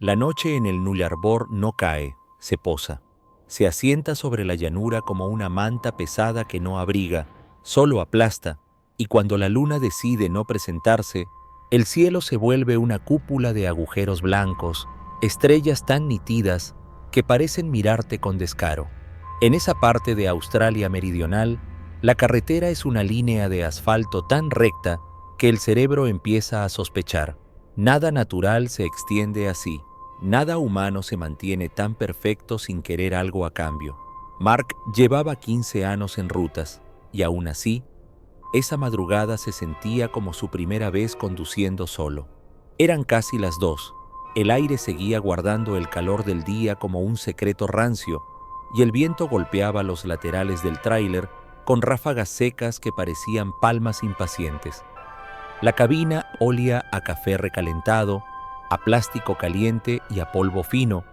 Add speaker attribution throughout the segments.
Speaker 1: La noche en el Nullarbor no cae, se posa. Se asienta sobre la llanura como una manta pesada que no abriga, solo aplasta, y cuando la luna decide no presentarse, el cielo se vuelve una cúpula de agujeros blancos, estrellas tan nítidas que parecen mirarte con descaro. En esa parte de Australia meridional, la carretera es una línea de asfalto tan recta que el cerebro empieza a sospechar. Nada natural se extiende así. Nada humano se mantiene tan perfecto sin querer algo a cambio. Mark llevaba 15 años en rutas, y aún así, esa madrugada se sentía como su primera vez conduciendo solo. Eran casi las 2. El aire seguía guardando el calor del día como un secreto rancio, y el viento golpeaba los laterales del tráiler con ráfagas secas que parecían palmas impacientes. La cabina olía a café recalentado, a plástico caliente y a polvo fino,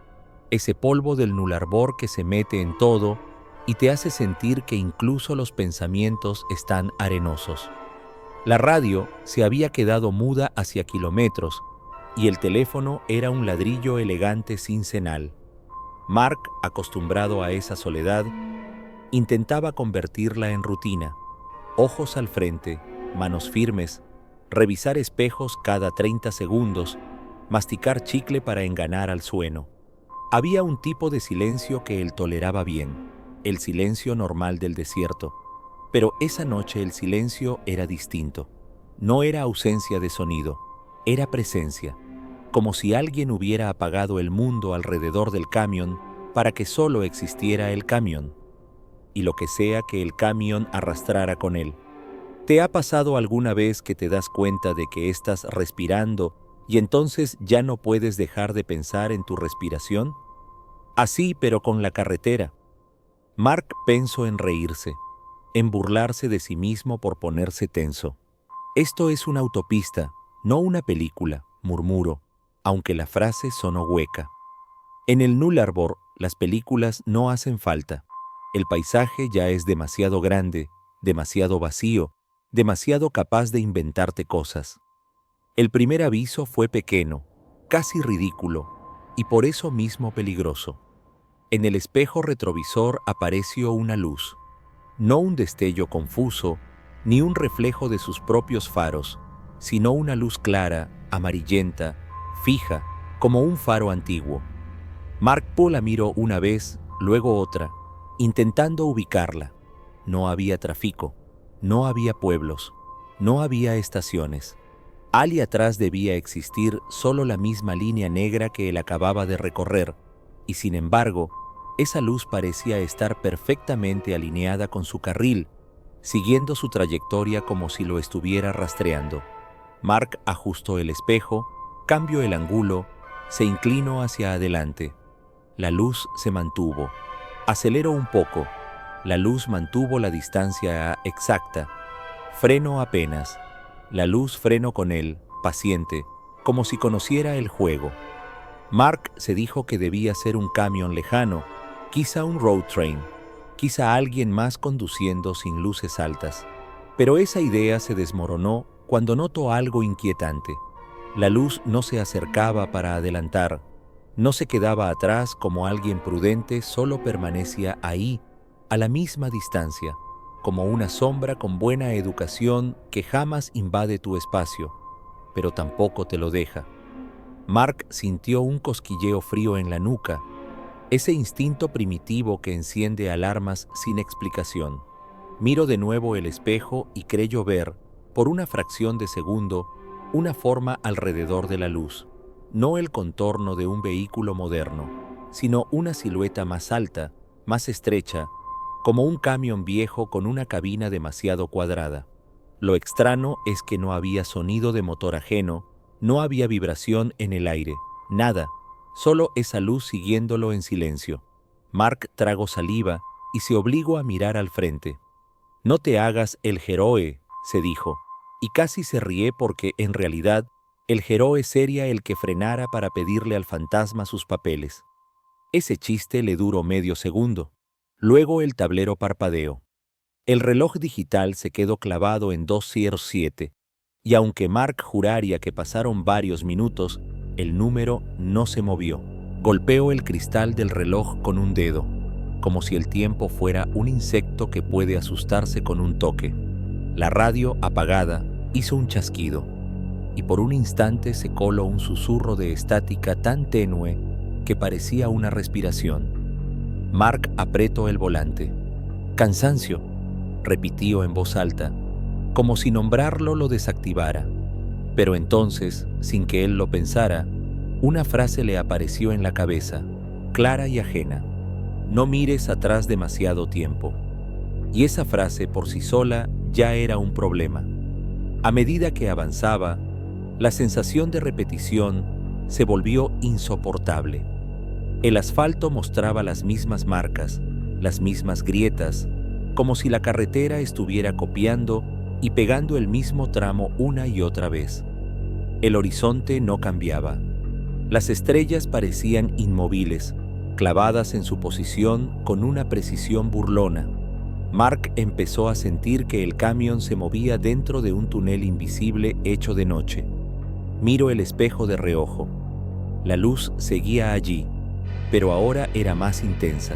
Speaker 1: ese polvo del Nullarbor que se mete en todo y te hace sentir que incluso los pensamientos están arenosos. La radio se había quedado muda hacia kilómetros y el teléfono era un ladrillo elegante sin señal. Mark, acostumbrado a esa soledad, intentaba convertirla en rutina. Ojos al frente, manos firmes, revisar espejos cada 30 segundos, masticar chicle para enganar al sueño. Había un tipo de silencio que él toleraba bien, el silencio normal del desierto. Pero esa noche el silencio era distinto. No era ausencia de sonido, era presencia, como si alguien hubiera apagado el mundo alrededor del camión para que solo existiera el camión, y lo que sea que el camión arrastrara con él. ¿Te ha pasado alguna vez que te das cuenta de que estás respirando y entonces ya no puedes dejar de pensar en tu respiración? Así, pero con la carretera. Mark pensó en reírse, en burlarse de sí mismo por ponerse tenso. Esto es una autopista, no una película, murmuró, aunque la frase sonó hueca. En el Nullarbor, las películas no hacen falta. El paisaje ya es demasiado grande, demasiado vacío, demasiado capaz de inventarte cosas. El primer aviso fue pequeño, casi ridículo, y por eso mismo peligroso. En el espejo retrovisor apareció una luz, no un destello confuso, ni un reflejo de sus propios faros, sino una luz clara, amarillenta, fija, como un faro antiguo. Mark la miró una vez, luego otra, intentando ubicarla. No había tráfico, no había pueblos, no había estaciones. Al y atrás debía existir solo la misma línea negra que él acababa de recorrer, y sin embargo, esa luz parecía estar perfectamente alineada con su carril, siguiendo su trayectoria como si lo estuviera rastreando. Mark ajustó el espejo, cambió el ángulo, se inclinó hacia adelante. La luz se mantuvo. Aceleró un poco. La luz mantuvo la distancia exacta. Frenó apenas. La luz frenó con él, paciente, como si conociera el juego. Mark se dijo que debía ser un camión lejano, quizá un road train, quizá alguien más conduciendo sin luces altas. Pero esa idea se desmoronó cuando notó algo inquietante. La luz no se acercaba para adelantar, no se quedaba atrás como alguien prudente, solo permanecía ahí, a la misma distancia, como una sombra con buena educación que jamás invade tu espacio, pero tampoco te lo deja. Mark sintió un cosquilleo frío en la nuca, ese instinto primitivo que enciende alarmas sin explicación. Miró de nuevo el espejo y creyó ver, por una fracción de segundo, una forma alrededor de la luz. No el contorno de un vehículo moderno, sino una silueta más alta, más estrecha, como un camión viejo con una cabina demasiado cuadrada. Lo extraño es que no había sonido de motor ajeno, no había vibración en el aire, nada, solo esa luz siguiéndolo en silencio. Mark tragó saliva y se obligó a mirar al frente. «No te hagas el heroe», se dijo, y casi se rió porque, en realidad, el heroe sería el que frenara para pedirle al fantasma sus papeles. Ese chiste le duró medio segundo. Luego el tablero parpadeó. El reloj digital se quedó clavado en 2:07, y aunque Mark juraría que pasaron varios minutos, El número no se movió. Golpeó el cristal del reloj con un dedo, como si el tiempo fuera un insecto que puede asustarse con un toque. La radio, apagada, hizo un chasquido, y por un instante se coló un susurro de estática tan tenue que parecía una respiración. Mark apretó el volante. «Cansancio», repitió en voz alta, como si nombrarlo lo desactivara. Pero entonces, sin que él lo pensara, una frase le apareció en la cabeza, clara y ajena: «No mires atrás demasiado tiempo». Y esa frase por sí sola ya era un problema. A medida que avanzaba, la sensación de repetición se volvió insoportable. El asfalto mostraba las mismas marcas, las mismas grietas, como si la carretera estuviera copiando y pegando el mismo tramo una y otra vez. El horizonte no cambiaba. Las estrellas parecían inmóviles, clavadas en su posición con una precisión burlona. Mark empezó a sentir que el camión se movía dentro de un túnel invisible hecho de noche. Miró el espejo de reojo. La luz seguía allí, pero ahora era más intensa,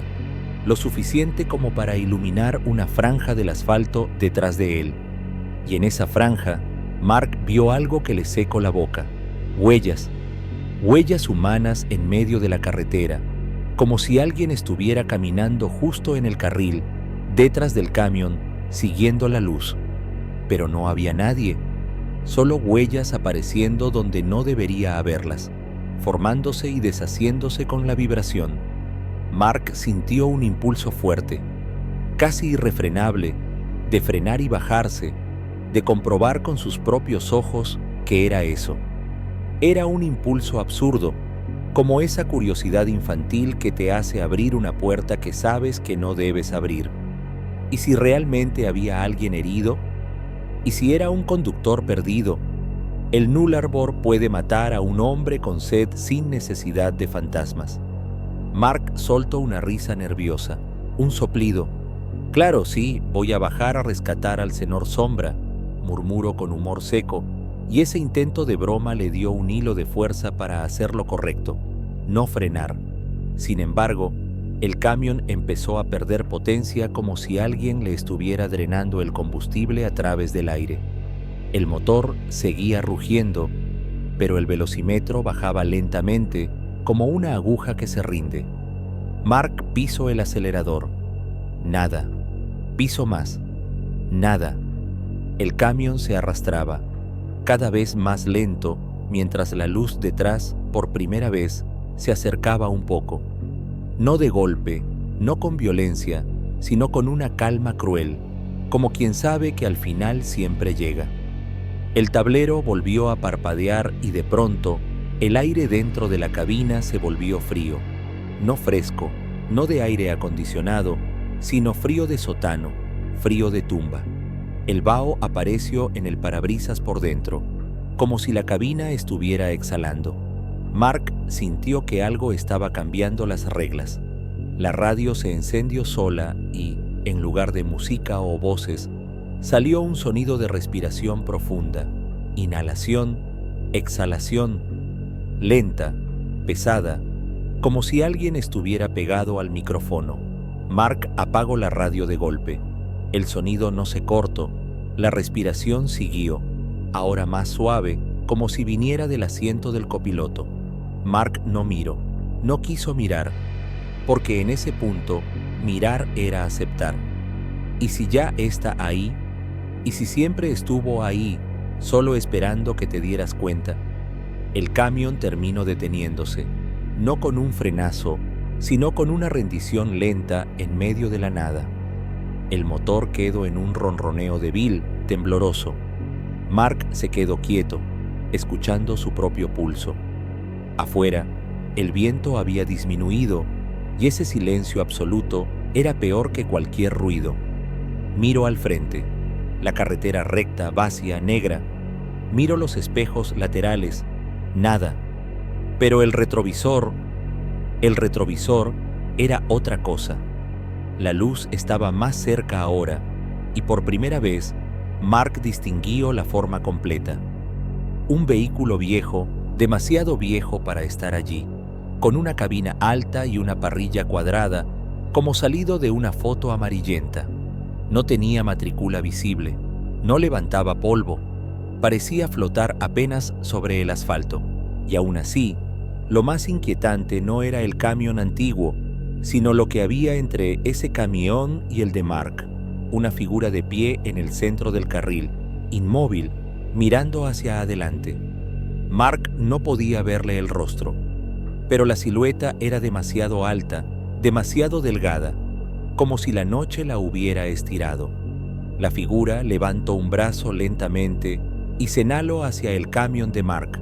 Speaker 1: lo suficiente como para iluminar una franja del asfalto detrás de él. Y en esa franja, Mark vio algo que le secó la boca. Huellas humanas en medio de la carretera, como si alguien estuviera caminando justo en el carril, detrás del camión, siguiendo la luz. Pero no había nadie, solo huellas apareciendo donde no debería haberlas, formándose y deshaciéndose con la vibración. Mark sintió un impulso fuerte, casi irrefrenable, de frenar y bajarse, de comprobar con sus propios ojos qué era eso. Era un impulso absurdo, como esa curiosidad infantil que te hace abrir una puerta que sabes que no debes abrir. ¿Y si realmente había alguien herido? ¿Y si era un conductor perdido? El Nullarbor puede matar a un hombre con sed sin necesidad de fantasmas. Mark soltó una risa nerviosa, un soplido. «Claro, sí, voy a bajar a rescatar al señor Sombra», murmuró con humor seco, y ese intento de broma le dio un hilo de fuerza para hacer lo correcto, no frenar. Sin embargo, el camión empezó a perder potencia como si alguien le estuviera drenando el combustible a través del aire. El motor seguía rugiendo, pero el velocímetro bajaba lentamente, como una aguja que se rinde. Mark pisó el acelerador. Nada. Pisó más. Nada. El camión se arrastraba, cada vez más lento, mientras la luz detrás, por primera vez, se acercaba un poco. No de golpe, no con violencia, sino con una calma cruel, como quien sabe que al final siempre llega. El tablero volvió a parpadear y de pronto, el aire dentro de la cabina se volvió frío. No fresco, no de aire acondicionado, sino frío de sótano, frío de tumba. El vaho apareció en el parabrisas por dentro, como si la cabina estuviera exhalando. Mark sintió que algo estaba cambiando las reglas. La radio se encendió sola y, en lugar de música o voces, salió un sonido de respiración profunda, inhalación, exhalación, lenta, pesada, como si alguien estuviera pegado al micrófono. Mark apagó la radio de golpe. El sonido no se cortó, la respiración siguió, ahora más suave, como si viniera del asiento del copiloto. Mark no miró, no quiso mirar, porque en ese punto, mirar era aceptar. ¿Y si ya está ahí? ¿Y si siempre estuvo ahí, solo esperando que te dieras cuenta? El camión terminó deteniéndose, no con un frenazo, sino con una rendición lenta en medio de la nada. El motor quedó en un ronroneo débil, tembloroso. Mark se quedó quieto, escuchando su propio pulso. Afuera, el viento había disminuido y ese silencio absoluto era peor que cualquier ruido. Miro al frente, la carretera recta, vacía, negra. Miro los espejos laterales, nada. Pero el retrovisor era otra cosa. La luz estaba más cerca ahora, y por primera vez, Mark distinguió la forma completa. Un vehículo viejo, demasiado viejo para estar allí, con una cabina alta y una parrilla cuadrada, como salido de una foto amarillenta. No tenía matrícula visible, no levantaba polvo, parecía flotar apenas sobre el asfalto. Y aún así, lo más inquietante no era el camión antiguo, sino lo que había entre ese camión y el de Mark, una figura de pie en el centro del carril, inmóvil, mirando hacia adelante. Mark no podía verle el rostro, pero la silueta era demasiado alta, demasiado delgada, como si la noche la hubiera estirado. La figura levantó un brazo lentamente y señaló hacia el camión de Mark,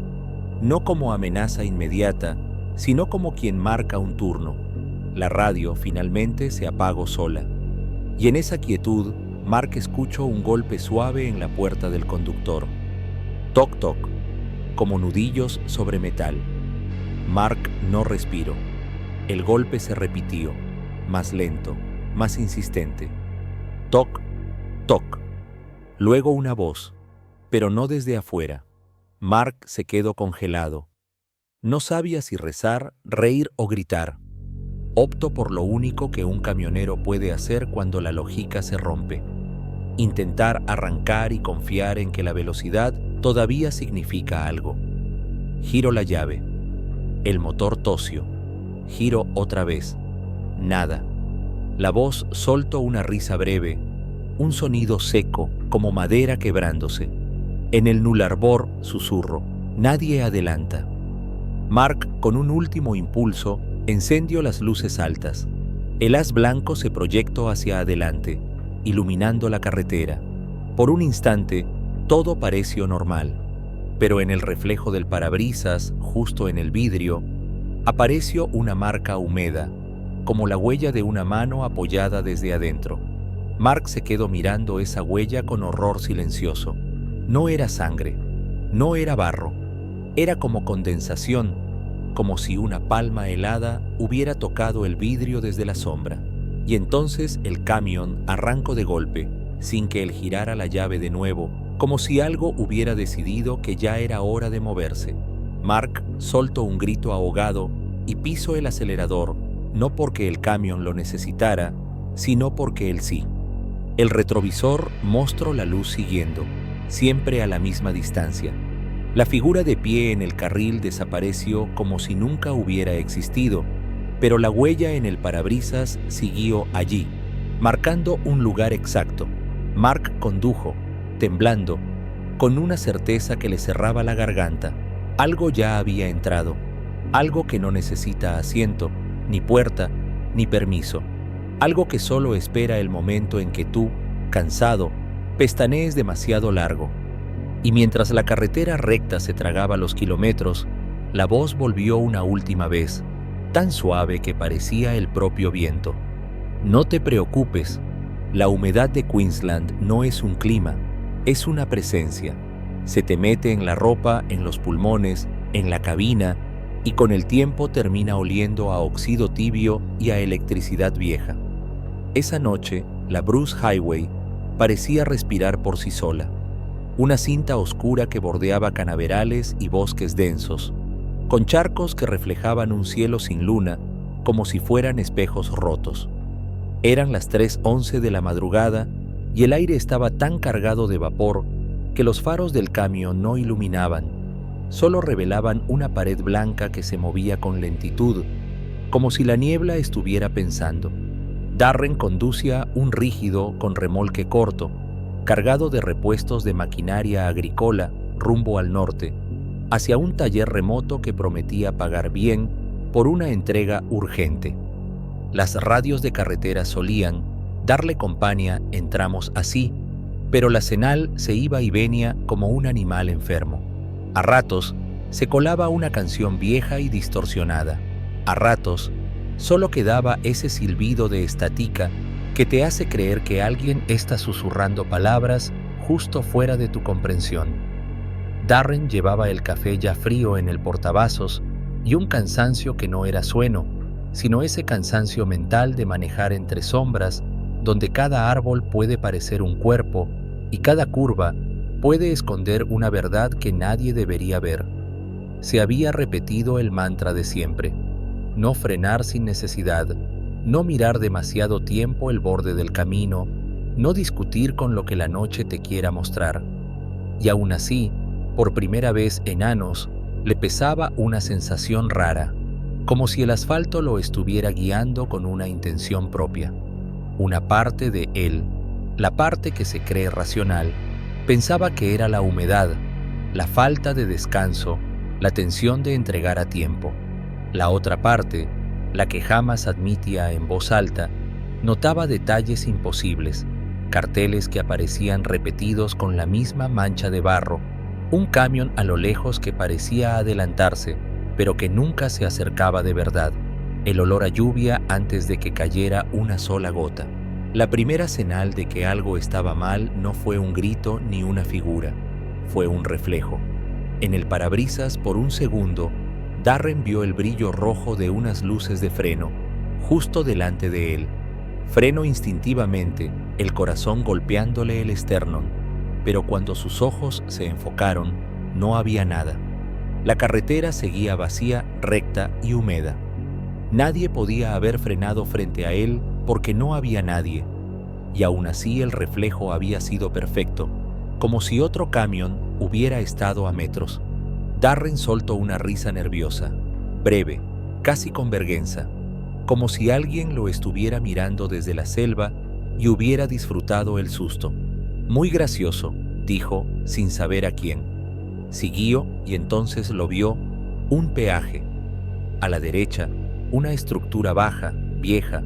Speaker 1: no como amenaza inmediata, sino como quien marca un turno. La radio finalmente se apagó sola, y en esa quietud Mark escuchó un golpe suave en la puerta del conductor. Toc toc, como nudillos sobre metal. Mark no respiró. El golpe se repitió, más lento, más insistente. Toc, toc. Luego una voz, pero no desde afuera. Mark se quedó congelado. No sabía si rezar, reír o gritar. Optó por lo único que un camionero puede hacer cuando la lógica se rompe. Intentar arrancar y confiar en que la velocidad todavía significa algo. Giró la llave. El motor tosió. Giró otra vez. Nada. La voz soltó una risa breve, un sonido seco como madera quebrándose. En el nullarbor susurro. Nadie adelanta. Mark, con un último impulso, encendió las luces altas. El haz blanco se proyectó hacia adelante, iluminando la carretera. Por un instante, todo pareció normal, pero en el reflejo del parabrisas, justo en el vidrio, apareció una marca húmeda, como la huella de una mano apoyada desde adentro. Mark se quedó mirando esa huella con horror silencioso. No era sangre, no era barro, era como condensación, como si una palma helada hubiera tocado el vidrio desde la sombra. Y entonces el camión arrancó de golpe, sin que él girara la llave de nuevo, como si algo hubiera decidido que ya era hora de moverse. Mark soltó un grito ahogado y pisó el acelerador, no porque el camión lo necesitara, sino porque él sí. El retrovisor mostró la luz siguiendo, siempre a la misma distancia. La figura de pie en el carril desapareció como si nunca hubiera existido, pero la huella en el parabrisas siguió allí, marcando un lugar exacto. Mark condujo, temblando, con una certeza que le cerraba la garganta. Algo ya había entrado, algo que no necesita asiento, ni puerta, ni permiso. Algo que solo espera el momento en que tú, cansado, pestanees demasiado largo. Y mientras la carretera recta se tragaba los kilómetros, la voz volvió una última vez, tan suave que parecía el propio viento. No te preocupes, la humedad de Queensland no es un clima, es una presencia. Se te mete en la ropa, en los pulmones, en la cabina, y con el tiempo termina oliendo a óxido tibio y a electricidad vieja. Esa noche, la Bruce Highway parecía respirar por sí sola. Una cinta oscura que bordeaba canaverales y bosques densos, con charcos que reflejaban un cielo sin luna, como si fueran espejos rotos. Eran las 3:11 de la madrugada y el aire estaba tan cargado de vapor que los faros del camión no iluminaban, solo revelaban una pared blanca que se movía con lentitud, como si la niebla estuviera pensando. Darren conducía un rígido con remolque corto, cargado de repuestos de maquinaria agrícola rumbo al norte, hacia un taller remoto que prometía pagar bien por una entrega urgente. Las radios de carretera solían darle compañía en tramos así, pero la señal se iba y venía como un animal enfermo. A ratos se colaba una canción vieja y distorsionada. A ratos solo quedaba ese silbido de estática que te hace creer que alguien está susurrando palabras justo fuera de tu comprensión. Darren llevaba el café ya frío en el portavasos y un cansancio que no era sueño, sino ese cansancio mental de manejar entre sombras, donde cada árbol puede parecer un cuerpo y cada curva puede esconder una verdad que nadie debería ver. Se había repetido el mantra de siempre: no frenar sin necesidad, no mirar demasiado tiempo el borde del camino, no discutir con lo que la noche te quiera mostrar. Y aún así, por primera vez en años, le pesaba una sensación rara, como si el asfalto lo estuviera guiando con una intención propia. Una parte de él, la parte que se cree racional, pensaba que era la humedad, la falta de descanso, la tensión de entregar a tiempo. La otra parte, la que jamás admitía en voz alta, notaba detalles imposibles, carteles que aparecían repetidos con la misma mancha de barro, un camión a lo lejos que parecía adelantarse, pero que nunca se acercaba de verdad, el olor a lluvia antes de que cayera una sola gota. La primera señal de que algo estaba mal no fue un grito ni una figura, fue un reflejo. En el parabrisas, por un segundo, Darren vio el brillo rojo de unas luces de freno, justo delante de él. Frenó instintivamente, el corazón golpeándole el esternón, pero cuando sus ojos se enfocaron, no había nada. La carretera seguía vacía, recta y húmeda. Nadie podía haber frenado frente a él porque no había nadie, y aún así el reflejo había sido perfecto, como si otro camión hubiera estado a metros. Darren soltó una risa nerviosa, breve, casi con vergüenza, como si alguien lo estuviera mirando desde la selva y hubiera disfrutado el susto. Muy gracioso, dijo, sin saber a quién. Siguió y entonces lo vio: un peaje. A la derecha, una estructura baja, vieja,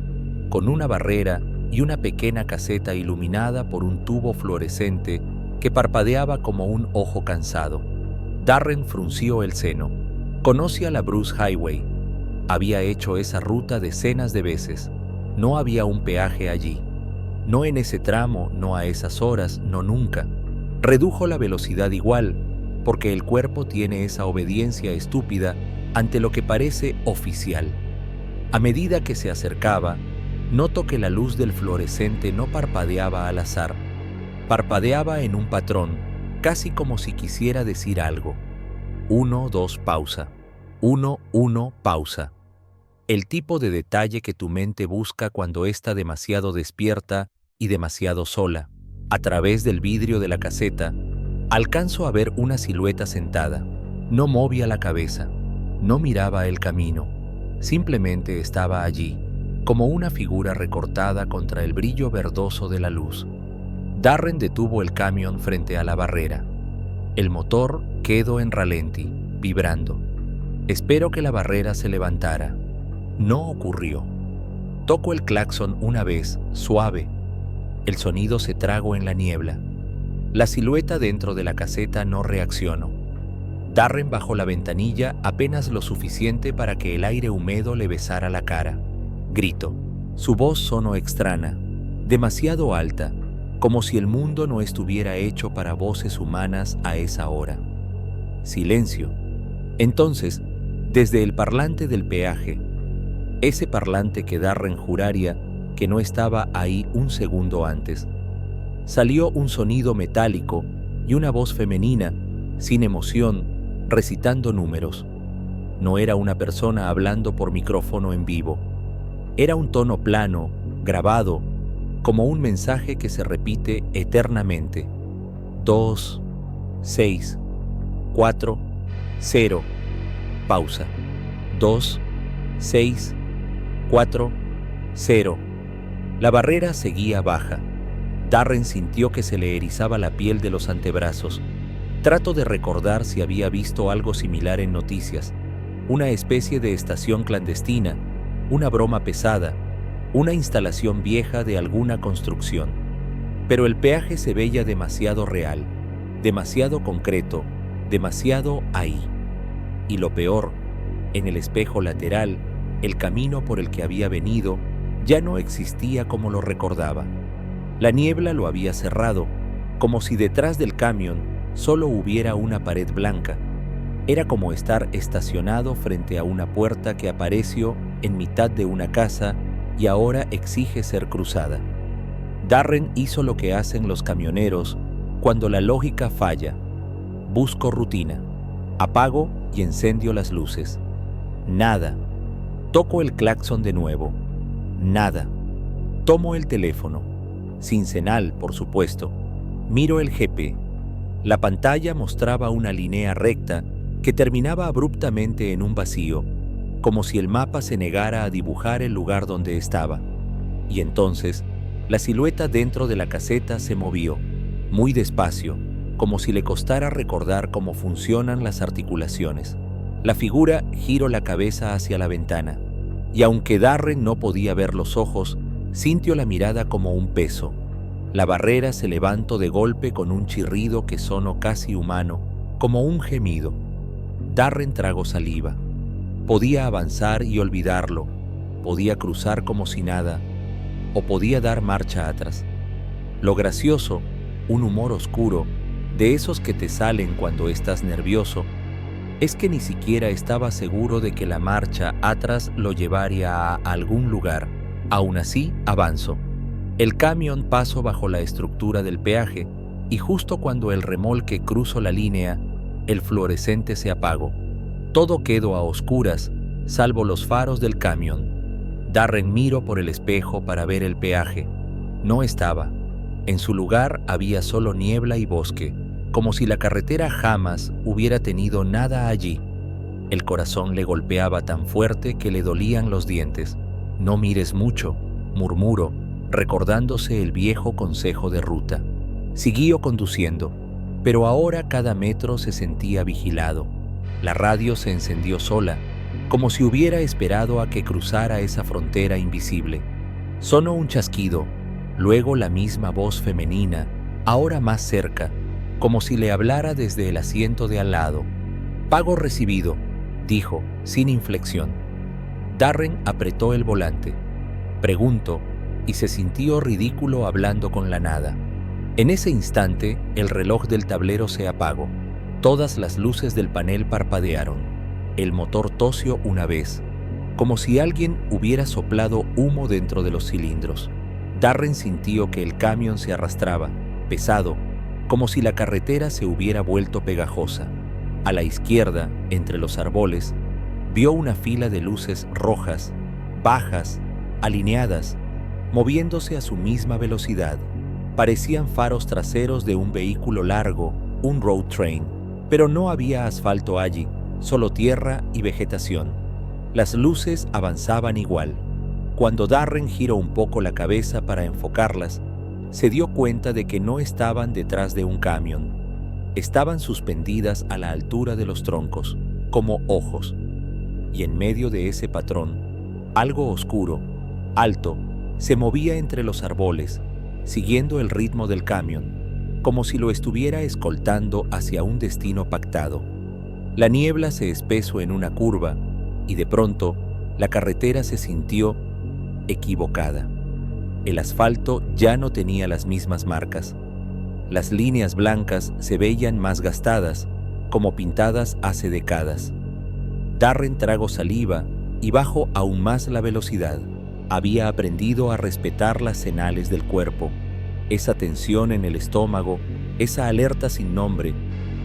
Speaker 1: con una barrera y una pequeña caseta iluminada por un tubo fluorescente que parpadeaba como un ojo cansado. Darren frunció el seno. Conocía la Bruce Highway. Había hecho esa ruta decenas de veces. No había un peaje allí. No en ese tramo, no a esas horas, no nunca. Redujo la velocidad igual, porque el cuerpo tiene esa obediencia estúpida ante lo que parece oficial. A medida que se acercaba, notó que la luz del fluorescente no parpadeaba al azar. Parpadeaba en un patrón, casi como si quisiera decir algo. 1, 2, pausa. 1, 1, pausa. El tipo de detalle que tu mente busca cuando está demasiado despierta y demasiado sola. A través del vidrio de la caseta, alcanzó a ver una silueta sentada. No movía la cabeza, no miraba el camino, simplemente estaba allí, como una figura recortada contra el brillo verdoso de la luz. Darren detuvo el camión frente a la barrera. El motor quedó en ralentí, vibrando. Esperó que la barrera se levantara. No ocurrió. Tocó el claxon una vez, suave. El sonido se tragó en la niebla. La silueta dentro de la caseta no reaccionó. Darren bajó la ventanilla apenas lo suficiente para que el aire húmedo le besara la cara. Gritó. Su voz sonó extraña, demasiado alta, como si el mundo no estuviera hecho para voces humanas a esa hora. Silencio. Entonces, desde el parlante del peaje, ese parlante que Darren juraría que no estaba ahí un segundo antes, salió un sonido metálico y una voz femenina, sin emoción, recitando números. No era una persona hablando por micrófono en vivo. Era un tono plano, grabado, como un mensaje que se repite eternamente. 2, 6, 4, 0, pausa. 2, 6, 4, 0. La barrera seguía baja. Darren sintió que se le erizaba la piel de los antebrazos. Trató de recordar si había visto algo similar en noticias. Una especie de estación clandestina, una broma pesada, una instalación vieja de alguna construcción. Pero el peaje se veía demasiado real, demasiado concreto, demasiado ahí. Y lo peor, en el espejo lateral, el camino por el que había venido ya no existía como lo recordaba. La niebla lo había cerrado, como si detrás del camión solo hubiera una pared blanca. Era como estar estacionado frente a una puerta que apareció en mitad de una casa y ahora exige ser cruzada. Darren hizo lo que hacen los camioneros cuando la lógica falla. Busco rutina. Apago y encendió las luces. Nada. Toco el claxon de nuevo. Nada. Tomo el teléfono. Sin señal, por supuesto. Miro el GPS. La pantalla mostraba una línea recta que terminaba abruptamente en un vacío, como si el mapa se negara a dibujar el lugar donde estaba. Y entonces, la silueta dentro de la caseta se movió, muy despacio, como si le costara recordar cómo funcionan las articulaciones. La figura giró la cabeza hacia la ventana, y aunque Darren no podía ver los ojos, sintió la mirada como un peso. La barrera se levantó de golpe con un chirrido que sonó casi humano, como un gemido. Darren tragó saliva. Podía avanzar y olvidarlo, podía cruzar como si nada, o podía dar marcha atrás. Lo gracioso, un humor oscuro, de esos que te salen cuando estás nervioso, es que ni siquiera estaba seguro de que la marcha atrás lo llevaría a algún lugar. Aún así, avanzó. El camión pasó bajo la estructura del peaje y justo cuando el remolque cruzó la línea, el fluorescente se apagó. Todo quedó a oscuras, salvo los faros del camión. Darren miró por el espejo para ver el peaje. No estaba. En su lugar había solo niebla y bosque, como si la carretera jamás hubiera tenido nada allí. El corazón le golpeaba tan fuerte que le dolían los dientes. «No mires mucho», murmuró, recordándose el viejo consejo de ruta. Siguió conduciendo, pero ahora cada metro se sentía vigilado. La radio se encendió sola, como si hubiera esperado a que cruzara esa frontera invisible. Sonó un chasquido, luego la misma voz femenina, ahora más cerca, como si le hablara desde el asiento de al lado. «Pago recibido», dijo, sin inflexión. Darren apretó el volante. Preguntó, y se sintió ridículo hablando con la nada. En ese instante, el reloj del tablero se apagó. Todas las luces del panel parpadearon. El motor tosió una vez, como si alguien hubiera soplado humo dentro de los cilindros. Darren sintió que el camión se arrastraba, pesado, como si la carretera se hubiera vuelto pegajosa. A la izquierda, entre los árboles, vio una fila de luces rojas, bajas, alineadas, moviéndose a su misma velocidad. Parecían faros traseros de un vehículo largo, un road train, pero no había asfalto allí, solo tierra y vegetación. Las luces avanzaban igual. Cuando Darren giró un poco la cabeza para enfocarlas, se dio cuenta de que no estaban detrás de un camión. Estaban suspendidas a la altura de los troncos, como ojos. Y en medio de ese patrón, algo oscuro, alto, se movía entre los árboles, siguiendo el ritmo del camión, como si lo estuviera escoltando hacia un destino pactado. La niebla se espesó en una curva, y de pronto, la carretera se sintió equivocada. El asfalto ya no tenía las mismas marcas. Las líneas blancas se veían más gastadas, como pintadas hace décadas. Darren tragó saliva y bajó aún más la velocidad. Había aprendido a respetar las señales del cuerpo, esa tensión en el estómago, esa alerta sin nombre,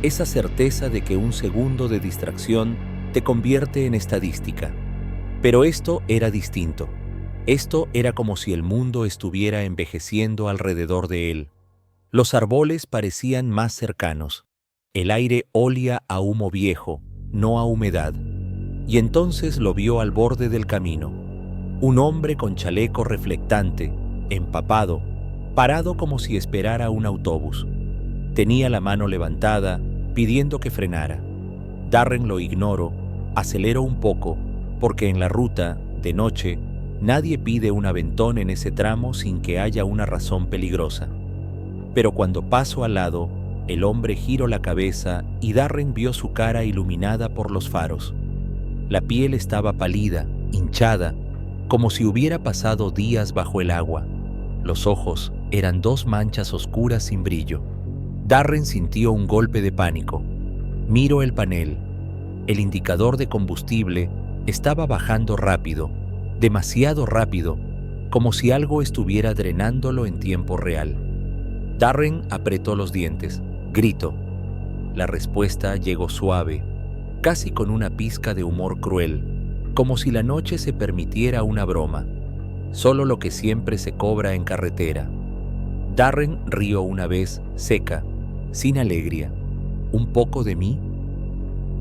Speaker 1: esa certeza de que un segundo de distracción te convierte en estadística. Pero esto era distinto. Esto era como si el mundo estuviera envejeciendo alrededor de él. Los árboles parecían más cercanos. El aire olía a humo viejo, no a humedad. Y entonces lo vio al borde del camino. Un hombre con chaleco reflectante, empapado, parado como si esperara un autobús. Tenía la mano levantada, pidiendo que frenara. Darren lo ignoró, aceleró un poco, porque en la ruta, de noche, nadie pide un aventón en ese tramo sin que haya una razón peligrosa. Pero cuando pasó al lado, el hombre giró la cabeza y Darren vio su cara iluminada por los faros. La piel estaba pálida, hinchada, como si hubiera pasado días bajo el agua. Los ojos eran dos manchas oscuras sin brillo. Darren sintió un golpe de pánico. Miró el panel. El indicador de combustible estaba bajando rápido, demasiado rápido, como si algo estuviera drenándolo en tiempo real. Darren apretó los dientes. Gritó. La respuesta llegó suave, casi con una pizca de humor cruel, como si la noche se permitiera una broma, solo lo que siempre se cobra en carretera. Darren rió una vez, seca, sin alegría. ¿Un poco de mí?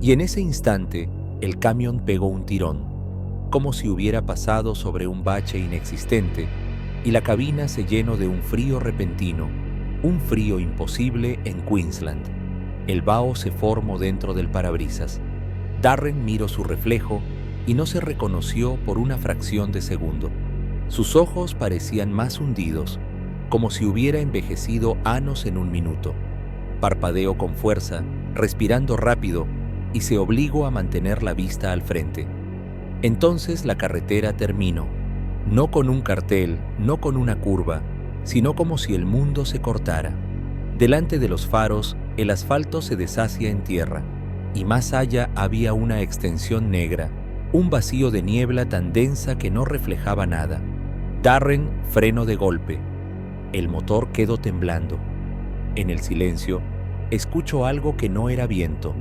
Speaker 1: Y en ese instante, el camión pegó un tirón, como si hubiera pasado sobre un bache inexistente, y la cabina se llenó de un frío repentino, un frío imposible en Queensland. El vaho se formó dentro del parabrisas. Darren miró su reflejo y no se reconoció por una fracción de segundo. Sus ojos parecían más hundidos, como si hubiera envejecido años en un minuto. Parpadeó con fuerza, respirando rápido, y se obligó a mantener la vista al frente. Entonces la carretera terminó, no con un cartel, no con una curva, sino como si el mundo se cortara. Delante de los faros, el asfalto se deshacía en tierra, y más allá había una extensión negra, un vacío de niebla tan densa que no reflejaba nada. Darren frenó de golpe. El motor quedó temblando. En el silencio, escuchó algo que no era viento.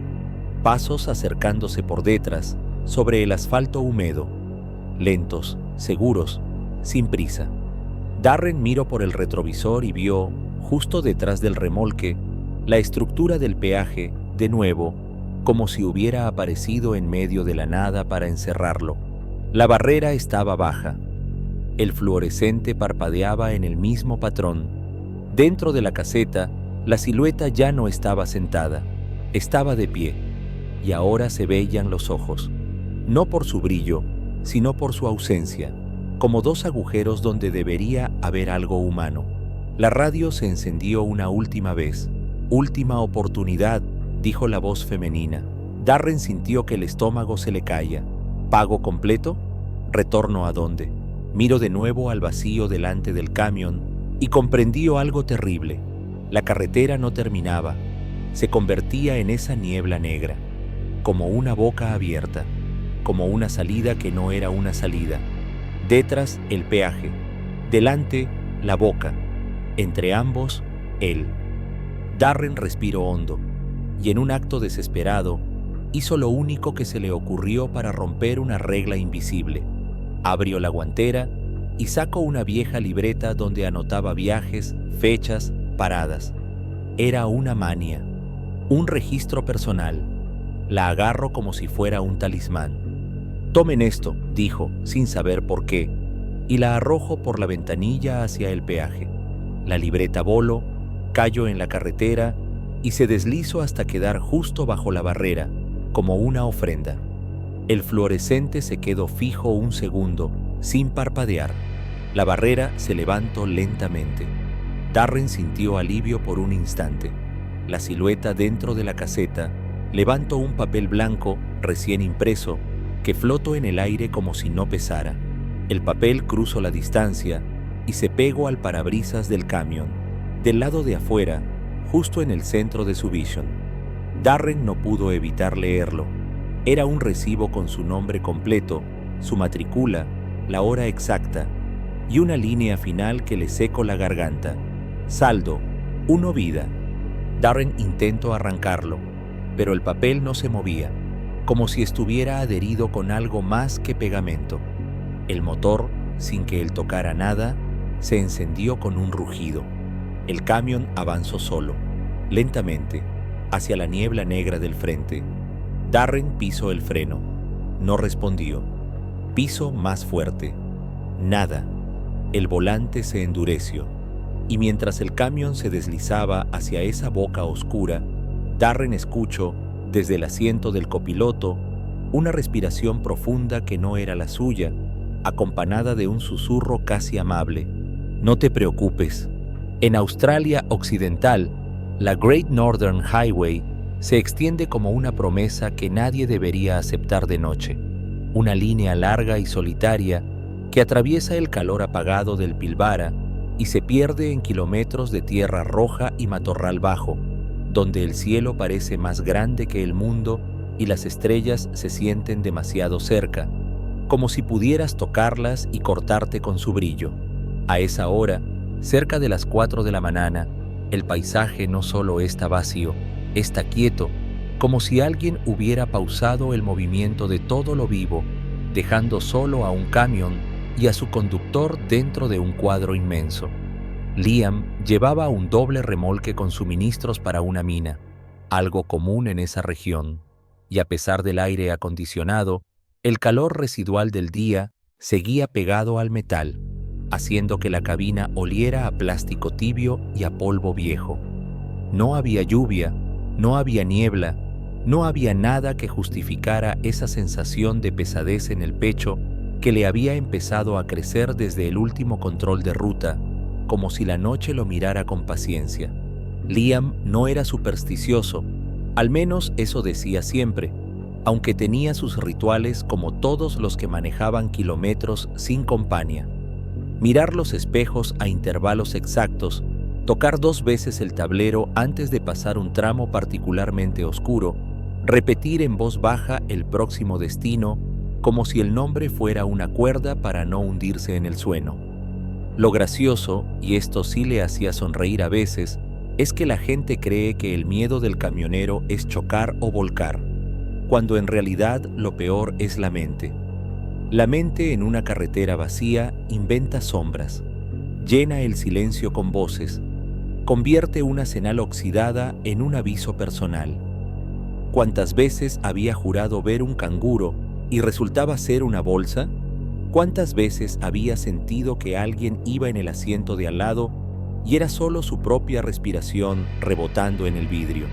Speaker 1: Pasos acercándose por detrás, sobre el asfalto húmedo. Lentos, seguros, sin prisa. Darren miró por el retrovisor y vio, justo detrás del remolque, la estructura del peaje, de nuevo, como si hubiera aparecido en medio de la nada para encerrarlo. La barrera estaba baja. El fluorescente parpadeaba en el mismo patrón. Dentro de la caseta, la silueta ya no estaba sentada, estaba de pie, y ahora se veían los ojos, no por su brillo, sino por su ausencia, como dos agujeros donde debería haber algo humano. La radio se encendió una última vez. «Última oportunidad», dijo la voz femenina. Darren sintió que el estómago se le caía. ¿Pago completo? ¿Retorno a dónde? Miró de nuevo al vacío delante del camión y comprendió algo terrible. La carretera no terminaba. Se convertía en esa niebla negra, como una boca abierta, como una salida que no era una salida. Detrás, el peaje. Delante, la boca. Entre ambos, él. Darren respiró hondo, y en un acto desesperado, hizo lo único que se le ocurrió para romper una regla invisible. Abrió la guantera y sacó una vieja libreta donde anotaba viajes, fechas, paradas. Era una mania, un registro personal. La agarró como si fuera un talismán. «Tomen esto», dijo, sin saber por qué, y la arrojó por la ventanilla hacia el peaje. La libreta voló, cayó en la carretera y se deslizó hasta quedar justo bajo la barrera, como una ofrenda. El fluorescente se quedó fijo un segundo, sin parpadear. La barrera se levantó lentamente. Darren sintió alivio por un instante. La silueta dentro de la caseta levantó un papel blanco, recién impreso, que flotó en el aire como si no pesara. El papel cruzó la distancia y se pegó al parabrisas del camión, del lado de afuera, justo en el centro de su vision. Darren no pudo evitar leerlo. Era un recibo con su nombre completo, su matrícula, la hora exacta y una línea final que le secó la garganta. Saldo, 1 vida. Darren intentó arrancarlo, pero el papel no se movía, como si estuviera adherido con algo más que pegamento. El motor, sin que él tocara nada, se encendió con un rugido. El camión avanzó solo, lentamente, hacia la niebla negra del frente. Darren pisó el freno. No respondió. Pisó más fuerte. Nada. El volante se endureció. Y mientras el camión se deslizaba hacia esa boca oscura, Darren escuchó, desde el asiento del copiloto, una respiración profunda que no era la suya, acompañada de un susurro casi amable. «No te preocupes». En Australia Occidental, la Great Northern Highway se extiende como una promesa que nadie debería aceptar de noche, una línea larga y solitaria que atraviesa el calor apagado del Pilbara y se pierde en kilómetros de tierra roja y matorral bajo, donde el cielo parece más grande que el mundo y las estrellas se sienten demasiado cerca, como si pudieras tocarlas y cortarte con su brillo. A esa hora, cerca de las 4 de la mañana, el paisaje no solo está vacío, está quieto, como si alguien hubiera pausado el movimiento de todo lo vivo, dejando solo a un camión y a su conductor dentro de un cuadro inmenso. Liam llevaba un doble remolque con suministros para una mina, algo común en esa región, y a pesar del aire acondicionado, el calor residual del día seguía pegado al metal, haciendo que la cabina oliera a plástico tibio y a polvo viejo. No había lluvia, no había niebla, no había nada que justificara esa sensación de pesadez en el pecho que le había empezado a crecer desde el último control de ruta, como si la noche lo mirara con paciencia. Liam no era supersticioso, al menos eso decía siempre, aunque tenía sus rituales como todos los que manejaban kilómetros sin compañía. Mirar los espejos a intervalos exactos, tocar 2 veces el tablero antes de pasar un tramo particularmente oscuro, repetir en voz baja el próximo destino, como si el nombre fuera una cuerda para no hundirse en el suelo. Lo gracioso, y esto sí le hacía sonreír a veces, es que la gente cree que el miedo del camionero es chocar o volcar, cuando en realidad lo peor es la mente. La mente en una carretera vacía inventa sombras, llena el silencio con voces, convierte una señal oxidada en un aviso personal. ¿Cuántas veces había jurado ver un canguro y resultaba ser una bolsa? ¿Cuántas veces había sentido que alguien iba en el asiento de al lado y era solo su propia respiración rebotando en el vidrio?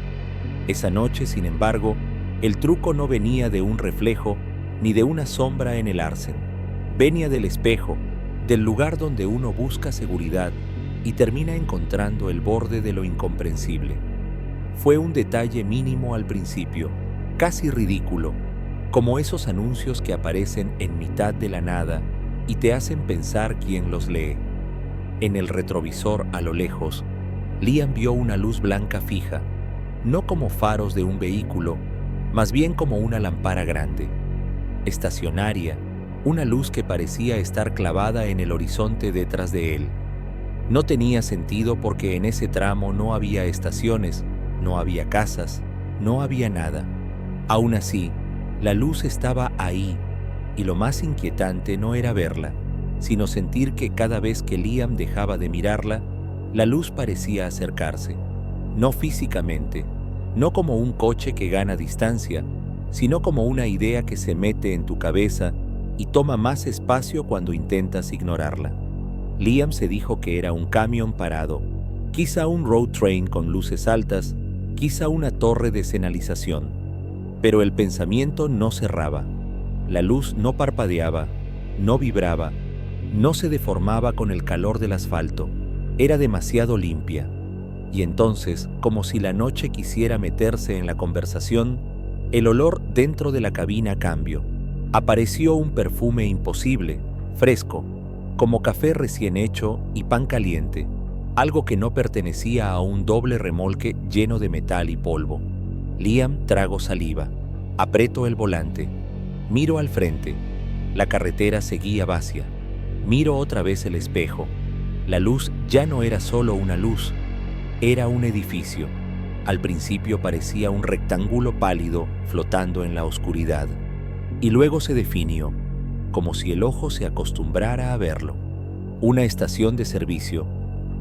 Speaker 1: Esa noche, sin embargo, el truco no venía de un reflejo ni de una sombra en el arcén. Venía del espejo, del lugar donde uno busca seguridad y termina encontrando el borde de lo incomprensible. Fue un detalle mínimo al principio, casi ridículo, como esos anuncios que aparecen en mitad de la nada y te hacen pensar quién los lee. En el retrovisor a lo lejos, Liam vio una luz blanca fija, no como faros de un vehículo, más bien como una lámpara grande, estacionaria, una luz que parecía estar clavada en el horizonte detrás de él. No tenía sentido porque en ese tramo no había estaciones, no había casas, no había nada. Aún así, la luz estaba ahí, y lo más inquietante no era verla, sino sentir que cada vez que Liam dejaba de mirarla, la luz parecía acercarse. No físicamente, no como un coche que gana distancia, sino como una idea que se mete en tu cabeza y toma más espacio cuando intentas ignorarla. Liam se dijo que era un camión parado, quizá un road train con luces altas, quizá una torre de señalización. Pero el pensamiento no cerraba. La luz no parpadeaba, no vibraba, no se deformaba con el calor del asfalto. Era demasiado limpia. Y entonces, como si la noche quisiera meterse en la conversación, el olor dentro de la cabina cambió. Apareció un perfume imposible, fresco, como café recién hecho y pan caliente, algo que no pertenecía a un doble remolque lleno de metal y polvo. Liam tragó saliva. Apretó el volante. Miro al frente. La carretera seguía vacía. Miro otra vez el espejo. La luz ya no era solo una luz, era un edificio. Al principio parecía un rectángulo pálido flotando en la oscuridad, y luego se definió, como si el ojo se acostumbrara a verlo. Una estación de servicio,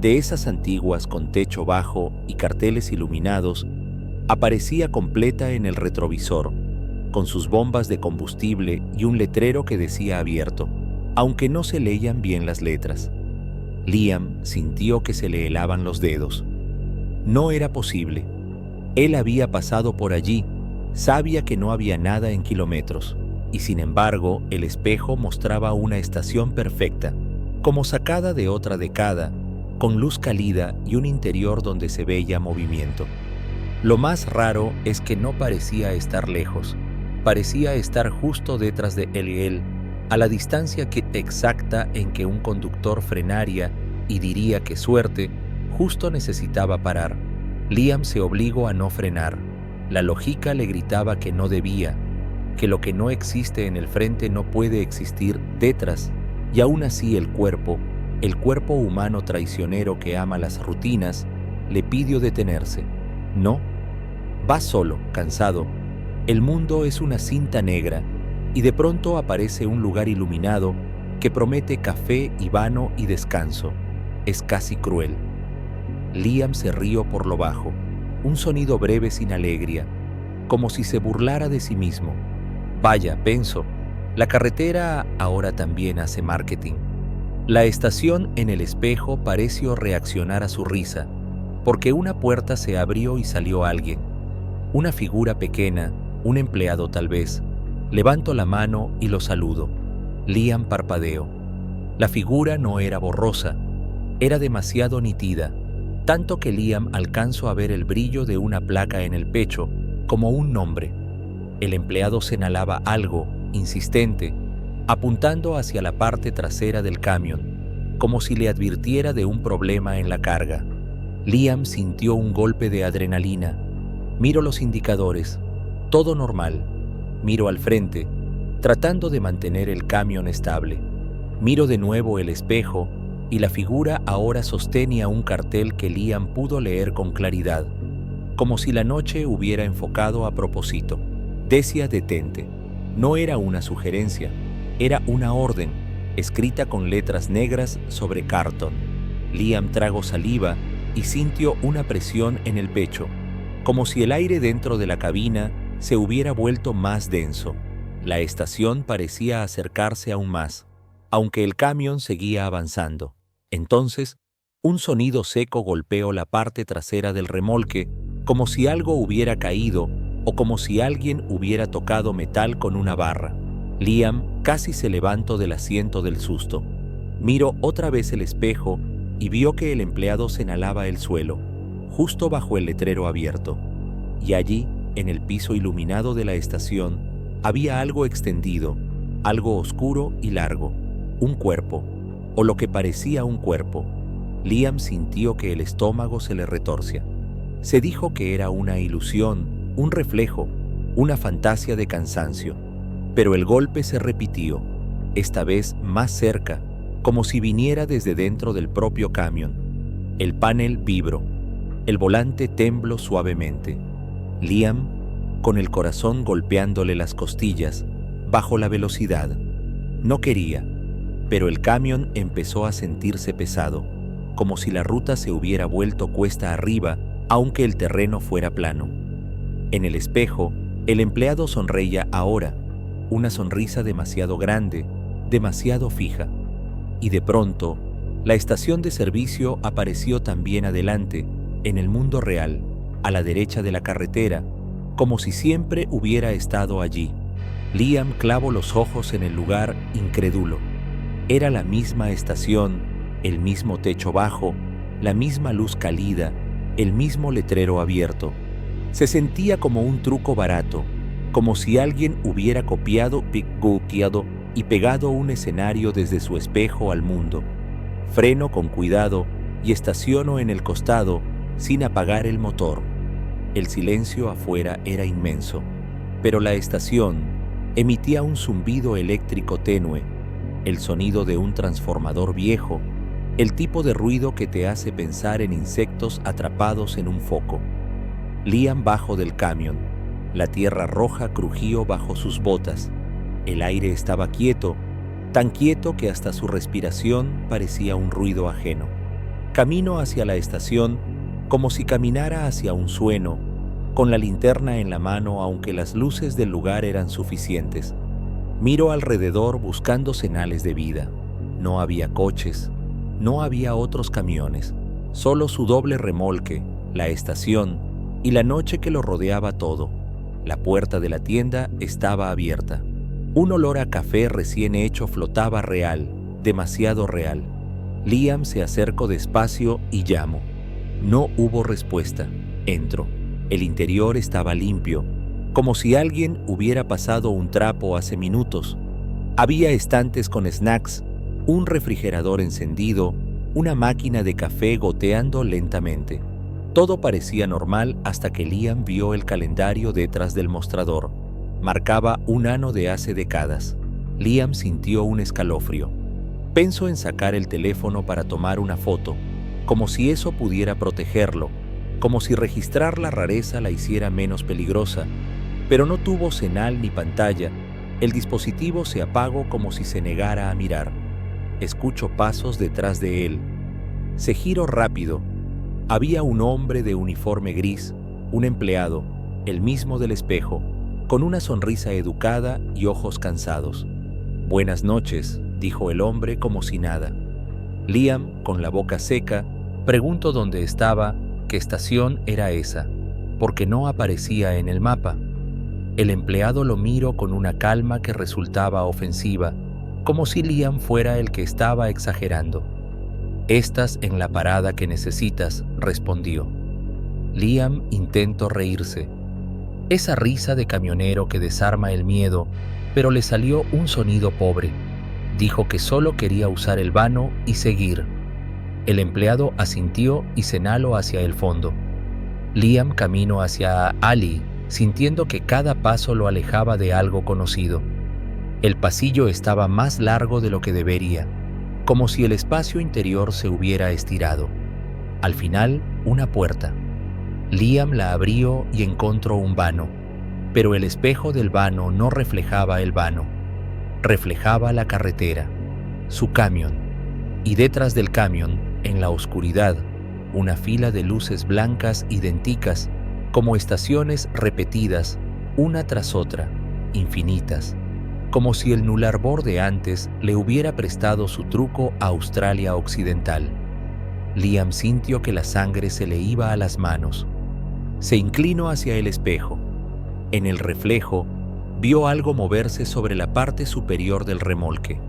Speaker 1: de esas antiguas con techo bajo y carteles iluminados, aparecía completa en el retrovisor, con sus bombas de combustible y un letrero que decía abierto, aunque no se leían bien las letras. Liam sintió que se le helaban los dedos. No era posible. Él había pasado por allí, sabía que no había nada en kilómetros, y sin embargo el espejo mostraba una estación perfecta, como sacada de otra década, con luz cálida y un interior donde se veía movimiento. Lo más raro es que no parecía estar lejos, parecía estar justo detrás de él, a la distancia exacta en que un conductor frenaría y diría que suerte, justo necesitaba parar. Liam se obligó a no frenar. La lógica le gritaba que no debía, que lo que no existe en el frente no puede existir detrás, y aún así el cuerpo humano traicionero que ama las rutinas, le pidió detenerse. No, Va solo, cansado. El mundo es una cinta negra y de pronto aparece un lugar iluminado que promete café y vano y descanso. Es casi cruel. Liam se rió por lo bajo, un sonido breve sin alegría, como si se burlara de sí mismo. Vaya, pensó, la carretera ahora también hace marketing. La estación en el espejo pareció reaccionar a su risa, porque una puerta se abrió y salió alguien. Una figura pequeña, un empleado tal vez. Levanto la mano y lo saludo. Liam parpadeó. La figura no era borrosa, era demasiado nítida, tanto que Liam alcanzó a ver el brillo de una placa en el pecho, como un nombre. El empleado señalaba algo, insistente, apuntando hacia la parte trasera del camión, como si le advirtiera de un problema en la carga. Liam sintió un golpe de adrenalina. Miro los indicadores, todo normal. Miro al frente, tratando de mantener el camión estable. Miro de nuevo el espejo y la figura ahora sostenía un cartel que Liam pudo leer con claridad, como si la noche hubiera enfocado a propósito. Decía detente. No era una sugerencia, era una orden, escrita con letras negras sobre cartón. Liam tragó saliva y sintió una presión en el pecho, como si el aire dentro de la cabina se hubiera vuelto más denso. La estación parecía acercarse aún más, aunque el camión seguía avanzando. Entonces, un sonido seco golpeó la parte trasera del remolque, como si algo hubiera caído o como si alguien hubiera tocado metal con una barra. Liam casi se levantó del asiento del susto. Miró otra vez el espejo y vio que el empleado señalaba el suelo, justo bajo el letrero abierto. Y allí, en el piso iluminado de la estación, había algo extendido, algo oscuro y largo, un cuerpo, o lo que parecía un cuerpo. Liam sintió que el estómago se le retorcía. Se dijo que era una ilusión, un reflejo, una fantasía de cansancio. Pero el golpe se repitió, esta vez más cerca, como si viniera desde dentro del propio camión. El panel vibró, el volante tembló suavemente. Liam, con el corazón golpeándole las costillas, bajó la velocidad. No quería, pero el camión empezó a sentirse pesado, como si la ruta se hubiera vuelto cuesta arriba, aunque el terreno fuera plano. En el espejo, el empleado sonreía ahora, una sonrisa demasiado grande, demasiado fija. Y de pronto, la estación de servicio apareció también adelante, en el mundo real, a la derecha de la carretera, como si siempre hubiera estado allí. Liam clavó los ojos en el lugar incrédulo. Era la misma estación, el mismo techo bajo, la misma luz cálida, el mismo letrero abierto. Se sentía como un truco barato, como si alguien hubiera copiado y pegado un escenario desde su espejo al mundo. Freno con cuidado y estaciono en el costado sin apagar el motor. El silencio afuera era inmenso, pero la estación emitía un zumbido eléctrico tenue, el sonido de un transformador viejo, el tipo de ruido que te hace pensar en insectos atrapados en un foco. Liam bajó del camión. La tierra roja crujió bajo sus botas. El aire estaba quieto, tan quieto que hasta su respiración parecía un ruido ajeno. Camino hacia la estación como si caminara hacia un sueño, con la linterna en la mano aunque las luces del lugar eran suficientes. Miró alrededor buscando señales de vida. No había coches, no había otros camiones, solo su doble remolque, la estación y la noche que lo rodeaba todo. La puerta de la tienda estaba abierta. Un olor a café recién hecho flotaba real, demasiado real. Liam se acercó despacio y llamó. No hubo respuesta. Entró. El interior estaba limpio, como si alguien hubiera pasado un trapo hace minutos. Había estantes con snacks, un refrigerador encendido, una máquina de café goteando lentamente. Todo parecía normal hasta que Liam vio el calendario detrás del mostrador. Marcaba un año de hace décadas. Liam sintió un escalofrío. Pensó en sacar el teléfono para tomar una foto, como si eso pudiera protegerlo, como si registrar la rareza la hiciera menos peligrosa, pero no tuvo señal ni pantalla. El dispositivo se apagó como si se negara a mirar. Escucho pasos detrás de él. Se giró rápido. Había un hombre de uniforme gris, un empleado, el mismo del espejo, con una sonrisa educada y ojos cansados. «Buenas noches», dijo el hombre como si nada. Liam, con la boca seca, preguntó dónde estaba, qué estación era esa, porque no aparecía en el mapa. El empleado lo miró con una calma que resultaba ofensiva, como si Liam fuera el que estaba exagerando. «Estás en la parada que necesitas», respondió. Liam intentó reírse. Esa risa de camionero que desarma el miedo, pero le salió un sonido pobre. Dijo que solo quería usar el vano y seguir. El empleado asintió y señaló hacia el fondo. Liam caminó hacia Ali, sintiendo que cada paso lo alejaba de algo conocido. El pasillo estaba más largo de lo que debería, como si el espacio interior se hubiera estirado. Al final, una puerta. Liam la abrió y encontró un vano, pero el espejo del vano no reflejaba el vano. Reflejaba la carretera, su camión, y detrás del camión, en la oscuridad, una fila de luces blancas idénticas, como estaciones repetidas, una tras otra, infinitas, como si el nullarbor de antes le hubiera prestado su truco a Australia Occidental. Liam sintió que la sangre se le iba a las manos. Se inclinó hacia el espejo. En el reflejo, vio algo moverse sobre la parte superior del remolque.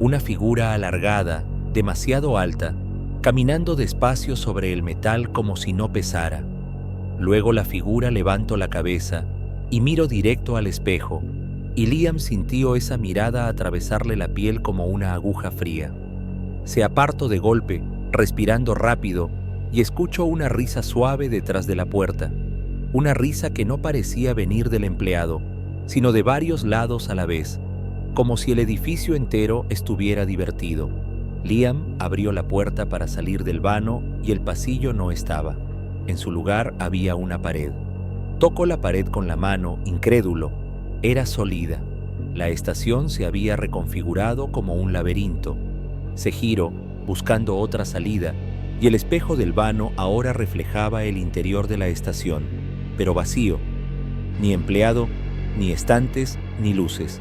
Speaker 1: Una figura alargada, demasiado alta, caminando despacio sobre el metal como si no pesara. Luego la figura levantó la cabeza y miró directo al espejo, y Liam sintió esa mirada atravesarle la piel como una aguja fría. Se apartó de golpe, respirando rápido, y escuchó una risa suave detrás de la puerta. Una risa que no parecía venir del empleado, sino de varios lados a la vez, como si el edificio entero estuviera divertido. Liam abrió la puerta para salir del vano y el pasillo no estaba. En su lugar había una pared. Tocó la pared con la mano, incrédulo. Era sólida. La estación se había reconfigurado como un laberinto. Se giró, buscando otra salida, y el espejo del vano ahora reflejaba el interior de la estación, pero vacío. Ni empleado, ni estantes, ni luces.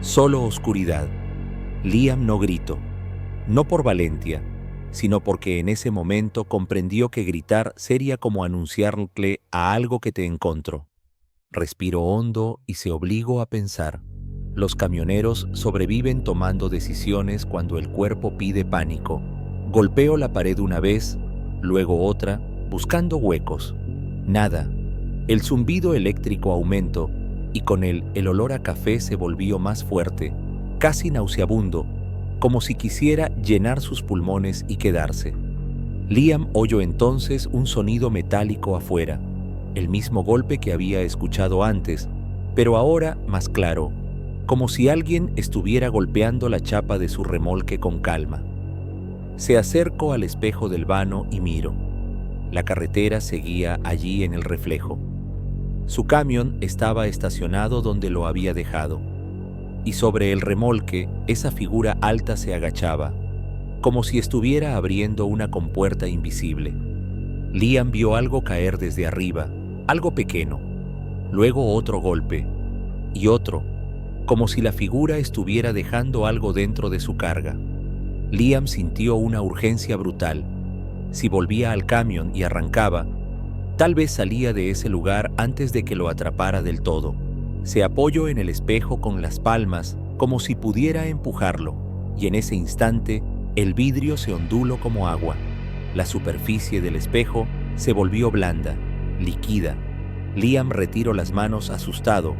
Speaker 1: Solo oscuridad. Liam no gritó. No por valentía, sino porque en ese momento comprendió que gritar sería como anunciarle a algo que te encontró. Respiró hondo y se obligó a pensar. Los camioneros sobreviven tomando decisiones cuando el cuerpo pide pánico. Golpeó la pared una vez, luego otra, buscando huecos. Nada. El zumbido eléctrico aumentó y con él el olor a café se volvió más fuerte, casi nauseabundo, como si quisiera llenar sus pulmones y quedarse. Liam oyó entonces un sonido metálico afuera, el mismo golpe que había escuchado antes, pero ahora más claro, como si alguien estuviera golpeando la chapa de su remolque con calma. Se acercó al espejo del vano y miró. La carretera seguía allí en el reflejo. Su camión estaba estacionado donde lo había dejado, y sobre el remolque esa figura alta se agachaba, como si estuviera abriendo una compuerta invisible. Liam vio algo caer desde arriba, algo pequeño, luego otro golpe, y otro, como si la figura estuviera dejando algo dentro de su carga. Liam sintió una urgencia brutal. Si volvía al camión y arrancaba, tal vez salía de ese lugar antes de que lo atrapara del todo. Se apoyó en el espejo con las palmas, como si pudiera empujarlo, y en ese instante el vidrio se onduló como agua. La superficie del espejo se volvió blanda, líquida. Liam retiró las manos asustado,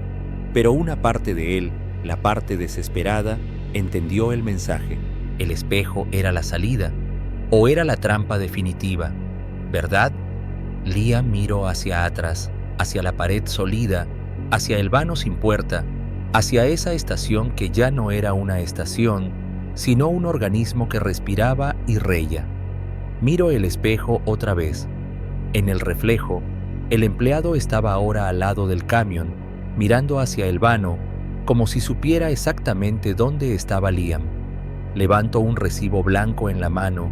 Speaker 1: pero una parte de él, la parte desesperada, entendió el mensaje. El espejo era la salida, o era la trampa definitiva, ¿verdad? Liam miró hacia atrás, hacia la pared sólida, hacia el vano sin puerta, hacia esa estación que ya no era una estación, sino un organismo que respiraba y reía. Miró el espejo otra vez. En el reflejo, el empleado estaba ahora al lado del camión, mirando hacia el vano, como si supiera exactamente dónde estaba Liam. Levantó un recibo blanco en la mano,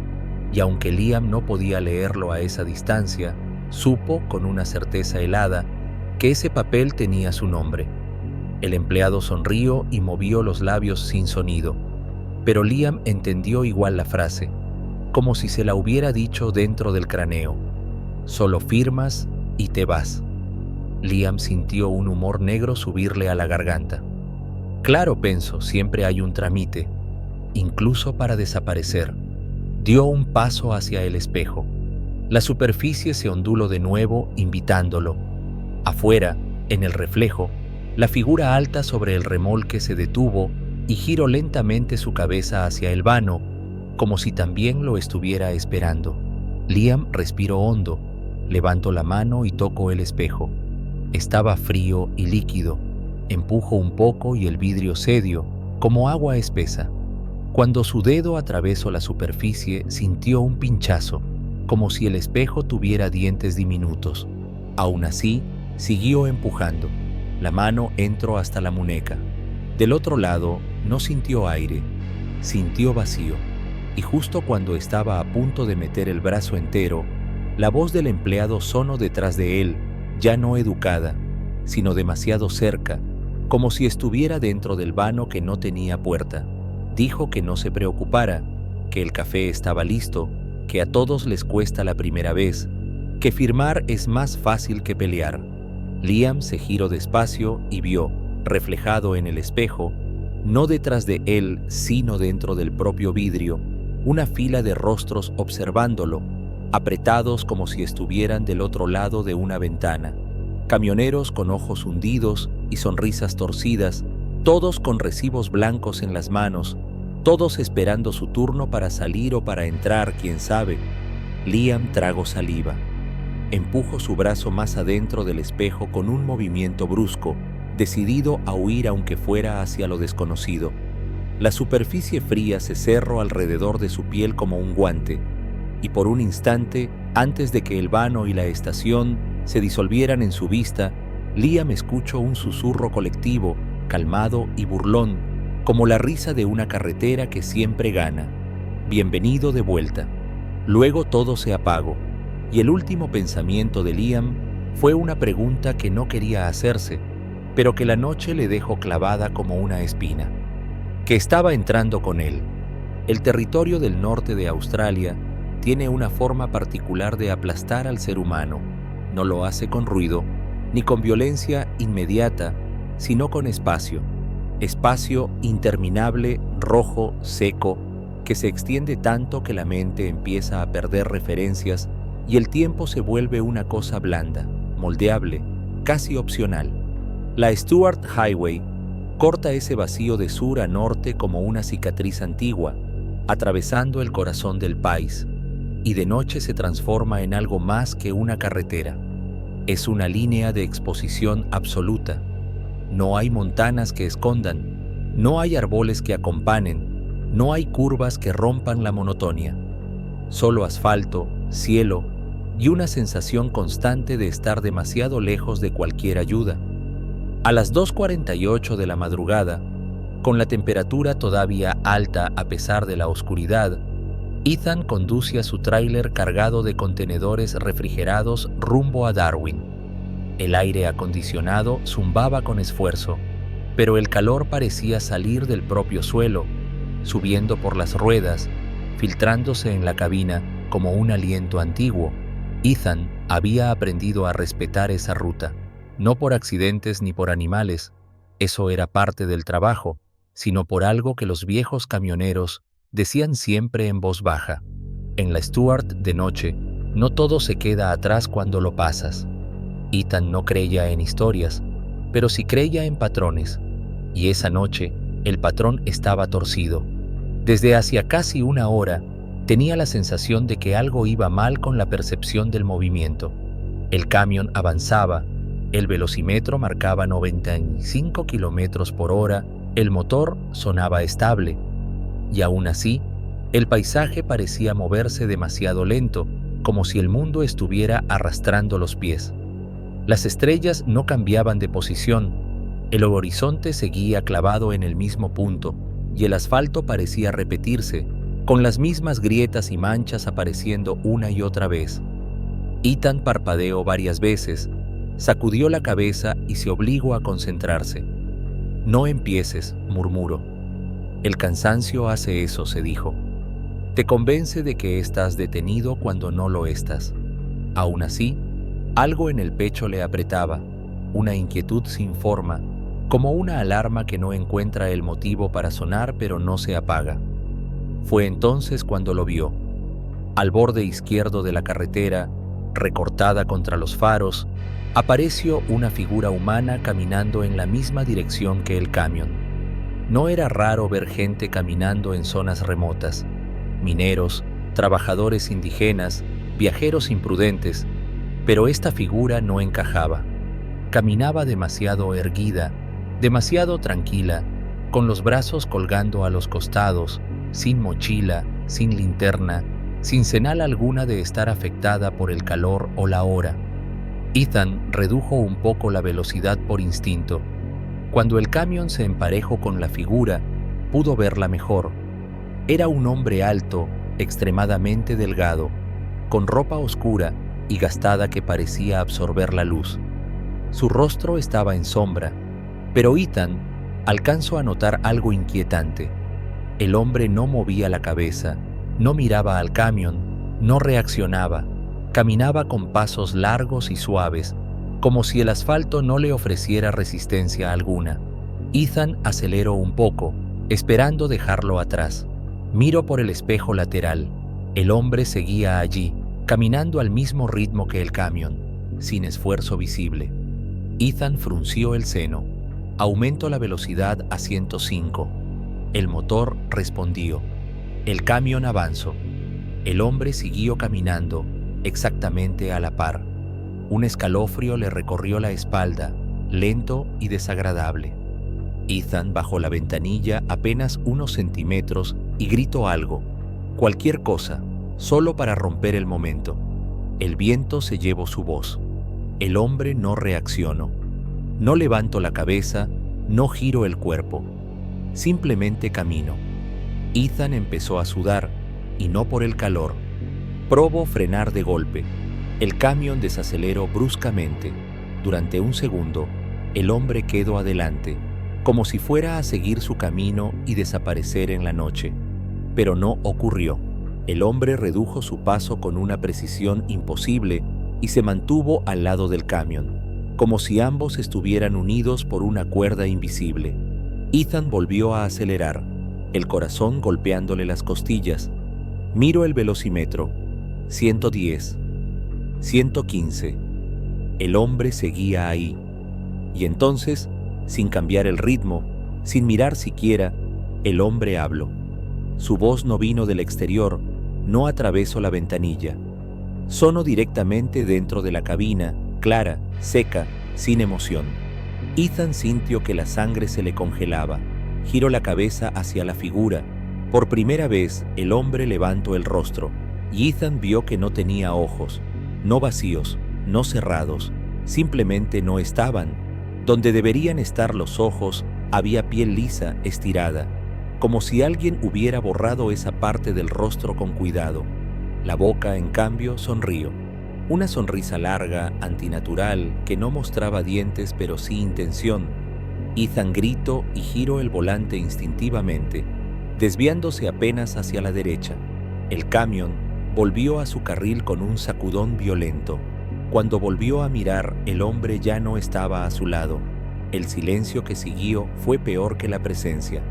Speaker 1: y aunque Liam no podía leerlo a esa distancia, supo con una certeza helada que ese papel tenía su nombre. El empleado sonrió y movió los labios sin sonido, pero Liam entendió igual la frase, como si se la hubiera dicho dentro del cráneo. Solo firmas y te vas. Liam sintió un humor negro subirle a la garganta. Claro, pensó, siempre hay un trámite, incluso para desaparecer. Dio un paso hacia el espejo. La superficie se onduló de nuevo, invitándolo. Afuera, en el reflejo, la figura alta sobre el remolque se detuvo y giró lentamente su cabeza hacia el vano, como si también lo estuviera esperando. Liam respiró hondo, levantó la mano y tocó el espejo. Estaba frío y líquido. Empujó un poco y el vidrio cedió, como agua espesa. Cuando su dedo atravesó la superficie, sintió un pinchazo, como si el espejo tuviera dientes diminutos. Aún así, siguió empujando. La mano entró hasta la muñeca. Del otro lado, no sintió aire, sintió vacío. Y justo cuando estaba a punto de meter el brazo entero, la voz del empleado sonó detrás de él, ya no educada, sino demasiado cerca, como si estuviera dentro del vano que no tenía puerta. Dijo que no se preocupara, que el café estaba listo, que a todos les cuesta la primera vez, que firmar es más fácil que pelear. Liam se giró despacio y vio, reflejado en el espejo, no detrás de él, sino dentro del propio vidrio, una fila de rostros observándolo, apretados como si estuvieran del otro lado de una ventana. Camioneros con ojos hundidos y sonrisas torcidas, todos con recibos blancos en las manos, todos esperando su turno para salir o para entrar, quién sabe. Liam tragó saliva. Empujó su brazo más adentro del espejo con un movimiento brusco, decidido a huir aunque fuera hacia lo desconocido. La superficie fría se cerró alrededor de su piel como un guante, y por un instante, antes de que el vano y la estación se disolvieran en su vista, Liam escuchó un susurro colectivo, calmado y burlón, como la risa de una carretera que siempre gana. Bienvenido de vuelta. Luego todo se apagó, y el último pensamiento de Liam fue una pregunta que no quería hacerse, pero que la noche le dejó clavada como una espina. ¿Qué estaba entrando con él? El territorio del norte de Australia tiene una forma particular de aplastar al ser humano. No lo hace con ruido, ni con violencia inmediata, sino con espacio. Espacio interminable, rojo, seco, que se extiende tanto que la mente empieza a perder referencias y el tiempo se vuelve una cosa blanda, moldeable, casi opcional. La Stuart Highway corta ese vacío de sur a norte como una cicatriz antigua, atravesando el corazón del país, y de noche se transforma en algo más que una carretera. Es una línea de exposición absoluta. No hay montañas que escondan, no hay árboles que acompañen, no hay curvas que rompan la monotonía. Solo asfalto, cielo y una sensación constante de estar demasiado lejos de cualquier ayuda. A las 2:48 de la madrugada, con la temperatura todavía alta a pesar de la oscuridad, Ethan conducía su tráiler cargado de contenedores refrigerados rumbo a Darwin. El aire acondicionado zumbaba con esfuerzo, pero el calor parecía salir del propio suelo, subiendo por las ruedas, filtrándose en la cabina como un aliento antiguo. Ethan había aprendido a respetar esa ruta, no por accidentes ni por animales, eso era parte del trabajo, sino por algo que los viejos camioneros decían siempre en voz baja. En la Stuart de noche, no todo se queda atrás cuando lo pasas. Ethan no creía en historias, pero sí creía en patrones, y esa noche el patrón estaba torcido. Desde hacía casi una hora, tenía la sensación de que algo iba mal con la percepción del movimiento. El camión avanzaba, el velocímetro marcaba 95 kilómetros por hora, el motor sonaba estable, y aún así, el paisaje parecía moverse demasiado lento, como si el mundo estuviera arrastrando los pies. Las estrellas no cambiaban de posición, el horizonte seguía clavado en el mismo punto, y el asfalto parecía repetirse, con las mismas grietas y manchas apareciendo una y otra vez. Ethan parpadeó varias veces, sacudió la cabeza y se obligó a concentrarse. «No empieces», murmuró. «El cansancio hace eso», se dijo. «Te convence de que estás detenido cuando no lo estás». Aún así, algo en el pecho le apretaba, una inquietud sin forma, como una alarma que no encuentra el motivo para sonar pero no se apaga. Fue entonces cuando lo vio. Al borde izquierdo de la carretera, recortada contra los faros, apareció una figura humana caminando en la misma dirección que el camión. No era raro ver gente caminando en zonas remotas: mineros, trabajadores indígenas, viajeros imprudentes, pero esta figura no encajaba. Caminaba demasiado erguida, demasiado tranquila, con los brazos colgando a los costados, sin mochila, sin linterna, sin señal alguna de estar afectada por el calor o la hora. Ethan redujo un poco la velocidad por instinto. Cuando el camión se emparejó con la figura, pudo verla mejor. Era un hombre alto, extremadamente delgado, con ropa oscura y gastada que parecía absorber la luz. Su rostro estaba en sombra, pero Ethan alcanzó a notar algo inquietante. El hombre no movía la cabeza, no miraba al camión, no reaccionaba, caminaba con pasos largos y suaves, como si el asfalto no le ofreciera resistencia alguna. Ethan aceleró un poco, esperando dejarlo atrás. Miró por el espejo lateral. El hombre seguía allí, caminando al mismo ritmo que el camión, sin esfuerzo visible. Ethan frunció el ceño. Aumentó la velocidad a 105. El motor respondió. El camión avanzó. El hombre siguió caminando, exactamente a la par. Un escalofrío le recorrió la espalda, lento y desagradable. Ethan bajó la ventanilla apenas unos centímetros y gritó algo, cualquier cosa, solo para romper el momento. El viento se llevó su voz. El hombre no reaccionó. No levantó la cabeza, no giró el cuerpo. Simplemente caminó. Ethan empezó a sudar, y no por el calor. Probó frenar de golpe. El camión desaceleró bruscamente. Durante un segundo, el hombre quedó adelante, como si fuera a seguir su camino y desaparecer en la noche. Pero no ocurrió. El hombre redujo su paso con una precisión imposible y se mantuvo al lado del camión, como si ambos estuvieran unidos por una cuerda invisible. Ethan volvió a acelerar, el corazón golpeándole las costillas. Miró el velocímetro. 110. 115. El hombre seguía ahí. Y entonces, sin cambiar el ritmo, sin mirar siquiera, el hombre habló. Su voz no vino del exterior, no atravesó la ventanilla. Sonó directamente dentro de la cabina, clara, seca, sin emoción. Ethan sintió que la sangre se le congelaba. Giró la cabeza hacia la figura. Por primera vez, el hombre levantó el rostro, y Ethan vio que no tenía ojos, no vacíos, no cerrados, simplemente no estaban. Donde deberían estar los ojos, había piel lisa, estirada, como si alguien hubiera borrado esa parte del rostro con cuidado. La boca, en cambio, sonrió. Una sonrisa larga, antinatural, que no mostraba dientes pero sí intención. Ethan gritó y giró el volante instintivamente, desviándose apenas hacia la derecha. El camión volvió a su carril con un sacudón violento. Cuando volvió a mirar, el hombre ya no estaba a su lado. El silencio que siguió fue peor que la presencia.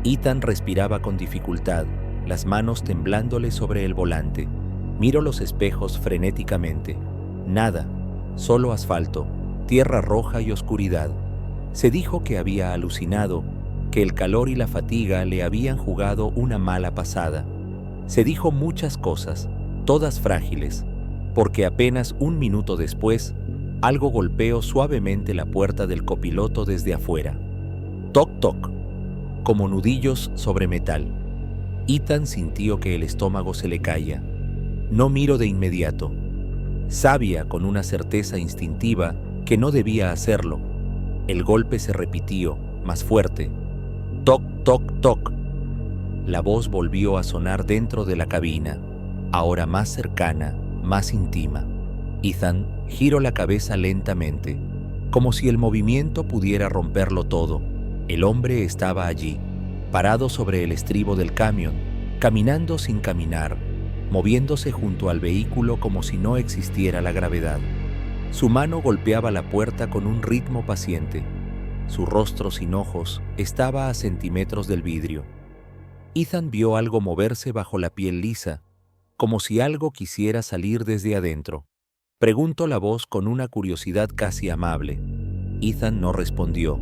Speaker 1: Ethan respiraba con dificultad, las manos temblándole sobre el volante. Miró los espejos frenéticamente. Nada, solo asfalto, tierra roja y oscuridad. Se dijo que había alucinado, que el calor y la fatiga le habían jugado una mala pasada. Se dijo muchas cosas, todas frágiles, porque apenas un minuto después, algo golpeó suavemente la puerta del copiloto desde afuera. Toc, toc, como nudillos sobre metal. Ethan sintió que el estómago se le caía. No miro de inmediato. Sabía con una certeza instintiva que no debía hacerlo. El golpe se repitió, más fuerte. Toc, toc, toc. La voz volvió a sonar dentro de la cabina, ahora más cercana, más íntima. Ethan giró la cabeza lentamente, como si el movimiento pudiera romperlo todo. El hombre estaba allí, parado sobre el estribo del camión, caminando sin caminar, moviéndose junto al vehículo como si no existiera la gravedad. Su mano golpeaba la puerta con un ritmo paciente. Su rostro sin ojos estaba a centímetros del vidrio. Ethan vio algo moverse bajo la piel lisa, como si algo quisiera salir desde adentro. Preguntó la voz con una curiosidad casi amable. Ethan no respondió.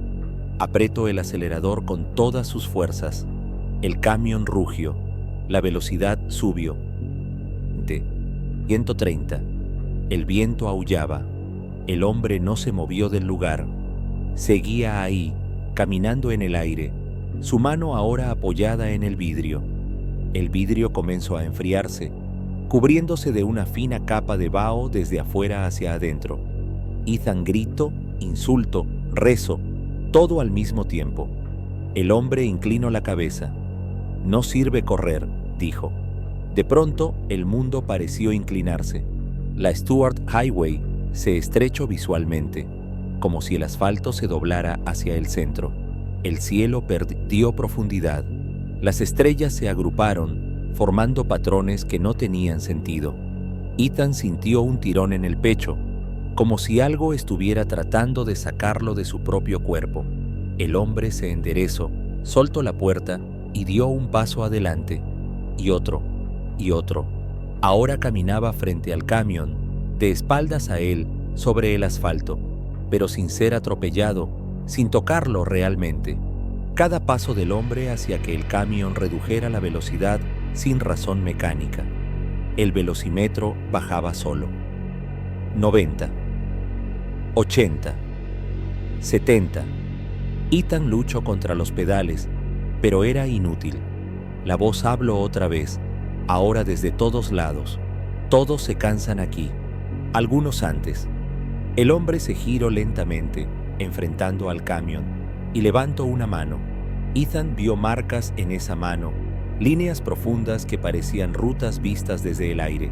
Speaker 1: Apretó el acelerador con todas sus fuerzas. El camión rugió. La velocidad subió. 130. El viento aullaba. El hombre no se movió del lugar. Seguía ahí, caminando en el aire, su mano ahora apoyada en el vidrio. El vidrio comenzó a enfriarse, cubriéndose de una fina capa de vaho desde afuera hacia adentro. Ethan gritó, insulto, rezo, todo al mismo tiempo. El hombre inclinó la cabeza. No sirve correr, dijo. De pronto, el mundo pareció inclinarse. La Stuart Highway se estrechó visualmente, como si el asfalto se doblara hacia el centro. El cielo perdió profundidad. Las estrellas se agruparon, formando patrones que no tenían sentido. Ethan sintió un tirón en el pecho, como si algo estuviera tratando de sacarlo de su propio cuerpo. El hombre se enderezó, soltó la puerta y dio un paso adelante, y otro, y otro. Ahora caminaba frente al camión, de espaldas a él, sobre el asfalto, pero sin ser atropellado, sin tocarlo realmente. Cada paso del hombre hacía que el camión redujera la velocidad sin razón mecánica. El velocímetro bajaba solo. 90, 80, 70. Ethan luchó contra los pedales, pero era inútil. La voz habló otra vez, ahora desde todos lados. Todos se cansan aquí, algunos antes. El hombre se giró lentamente, enfrentando al camión, y levantó una mano. Ethan vio marcas en esa mano, líneas profundas que parecían rutas vistas desde el aire.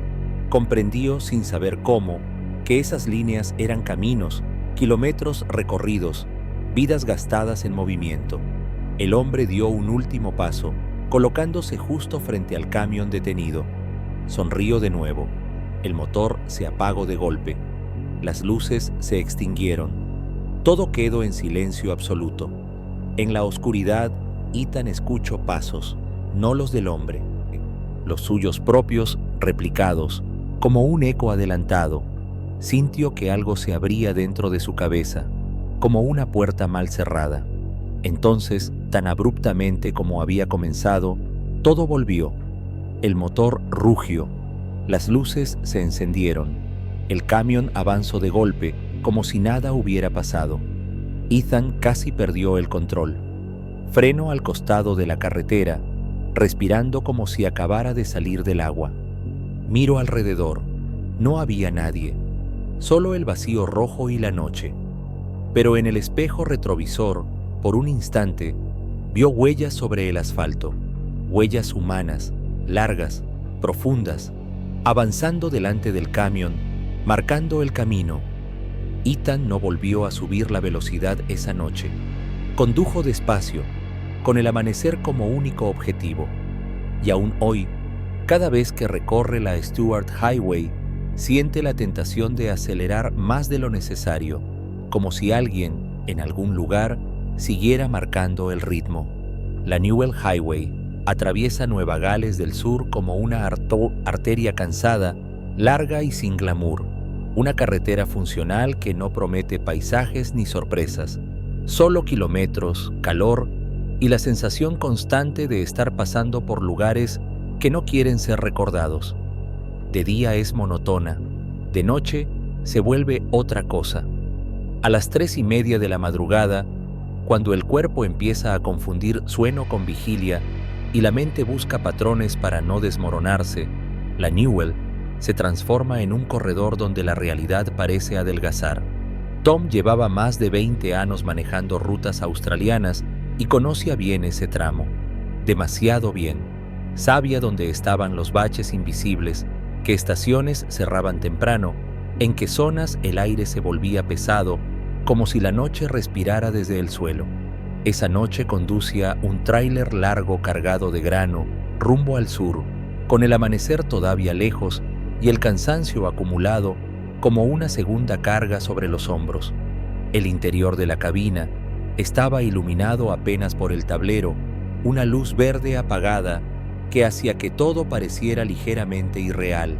Speaker 1: Comprendió, sin saber cómo, que esas líneas eran caminos, kilómetros recorridos, vidas gastadas en movimiento. El hombre dio un último paso, colocándose justo frente al camión detenido. Sonrió de nuevo. El motor se apagó de golpe. Las luces se extinguieron. Todo quedó en silencio absoluto. En la oscuridad, Ethan escuchó pasos, no los del hombre, los suyos propios replicados, como un eco adelantado. Sintió que algo se abría dentro de su cabeza, como una puerta mal cerrada. Entonces, tan abruptamente como había comenzado, todo volvió. El motor rugió. Las luces se encendieron. El camión avanzó de golpe, como si nada hubiera pasado. Ethan casi perdió el control. Frenó al costado de la carretera, respirando como si acabara de salir del agua. Miró alrededor. No había nadie. Solo el vacío rojo y la noche. Pero en el espejo retrovisor, por un instante, vio huellas sobre el asfalto. Huellas humanas, largas, profundas, avanzando delante del camión, marcando el camino. Ethan no volvió a subir la velocidad esa noche. Condujo despacio, con el amanecer como único objetivo. Y aún hoy, cada vez que recorre la Stuart Highway, siente la tentación de acelerar más de lo necesario, como si alguien, en algún lugar, siguiera marcando el ritmo. La Newell Highway atraviesa Nueva Gales del Sur como una arteria cansada, larga y sin glamour. Una carretera funcional que no promete paisajes ni sorpresas, solo kilómetros, calor y la sensación constante de estar pasando por lugares que no quieren ser recordados. De día es monótona, de noche se vuelve otra cosa. A las 3:30 de la madrugada, cuando el cuerpo empieza a confundir sueño con vigilia y la mente busca patrones para no desmoronarse, la Newell Se transforma en un corredor donde la realidad parece adelgazar. Tom llevaba más de 20 años manejando rutas australianas y conocía bien ese tramo. Demasiado bien. Sabía dónde estaban los baches invisibles, qué estaciones cerraban temprano, en qué zonas el aire se volvía pesado, como si la noche respirara desde el suelo. Esa noche conducía un tráiler largo cargado de grano, rumbo al sur, con el amanecer todavía lejos y el cansancio acumulado como una segunda carga sobre los hombros. El interior de la cabina estaba iluminado apenas por el tablero, una luz verde apagada que hacía que todo pareciera ligeramente irreal.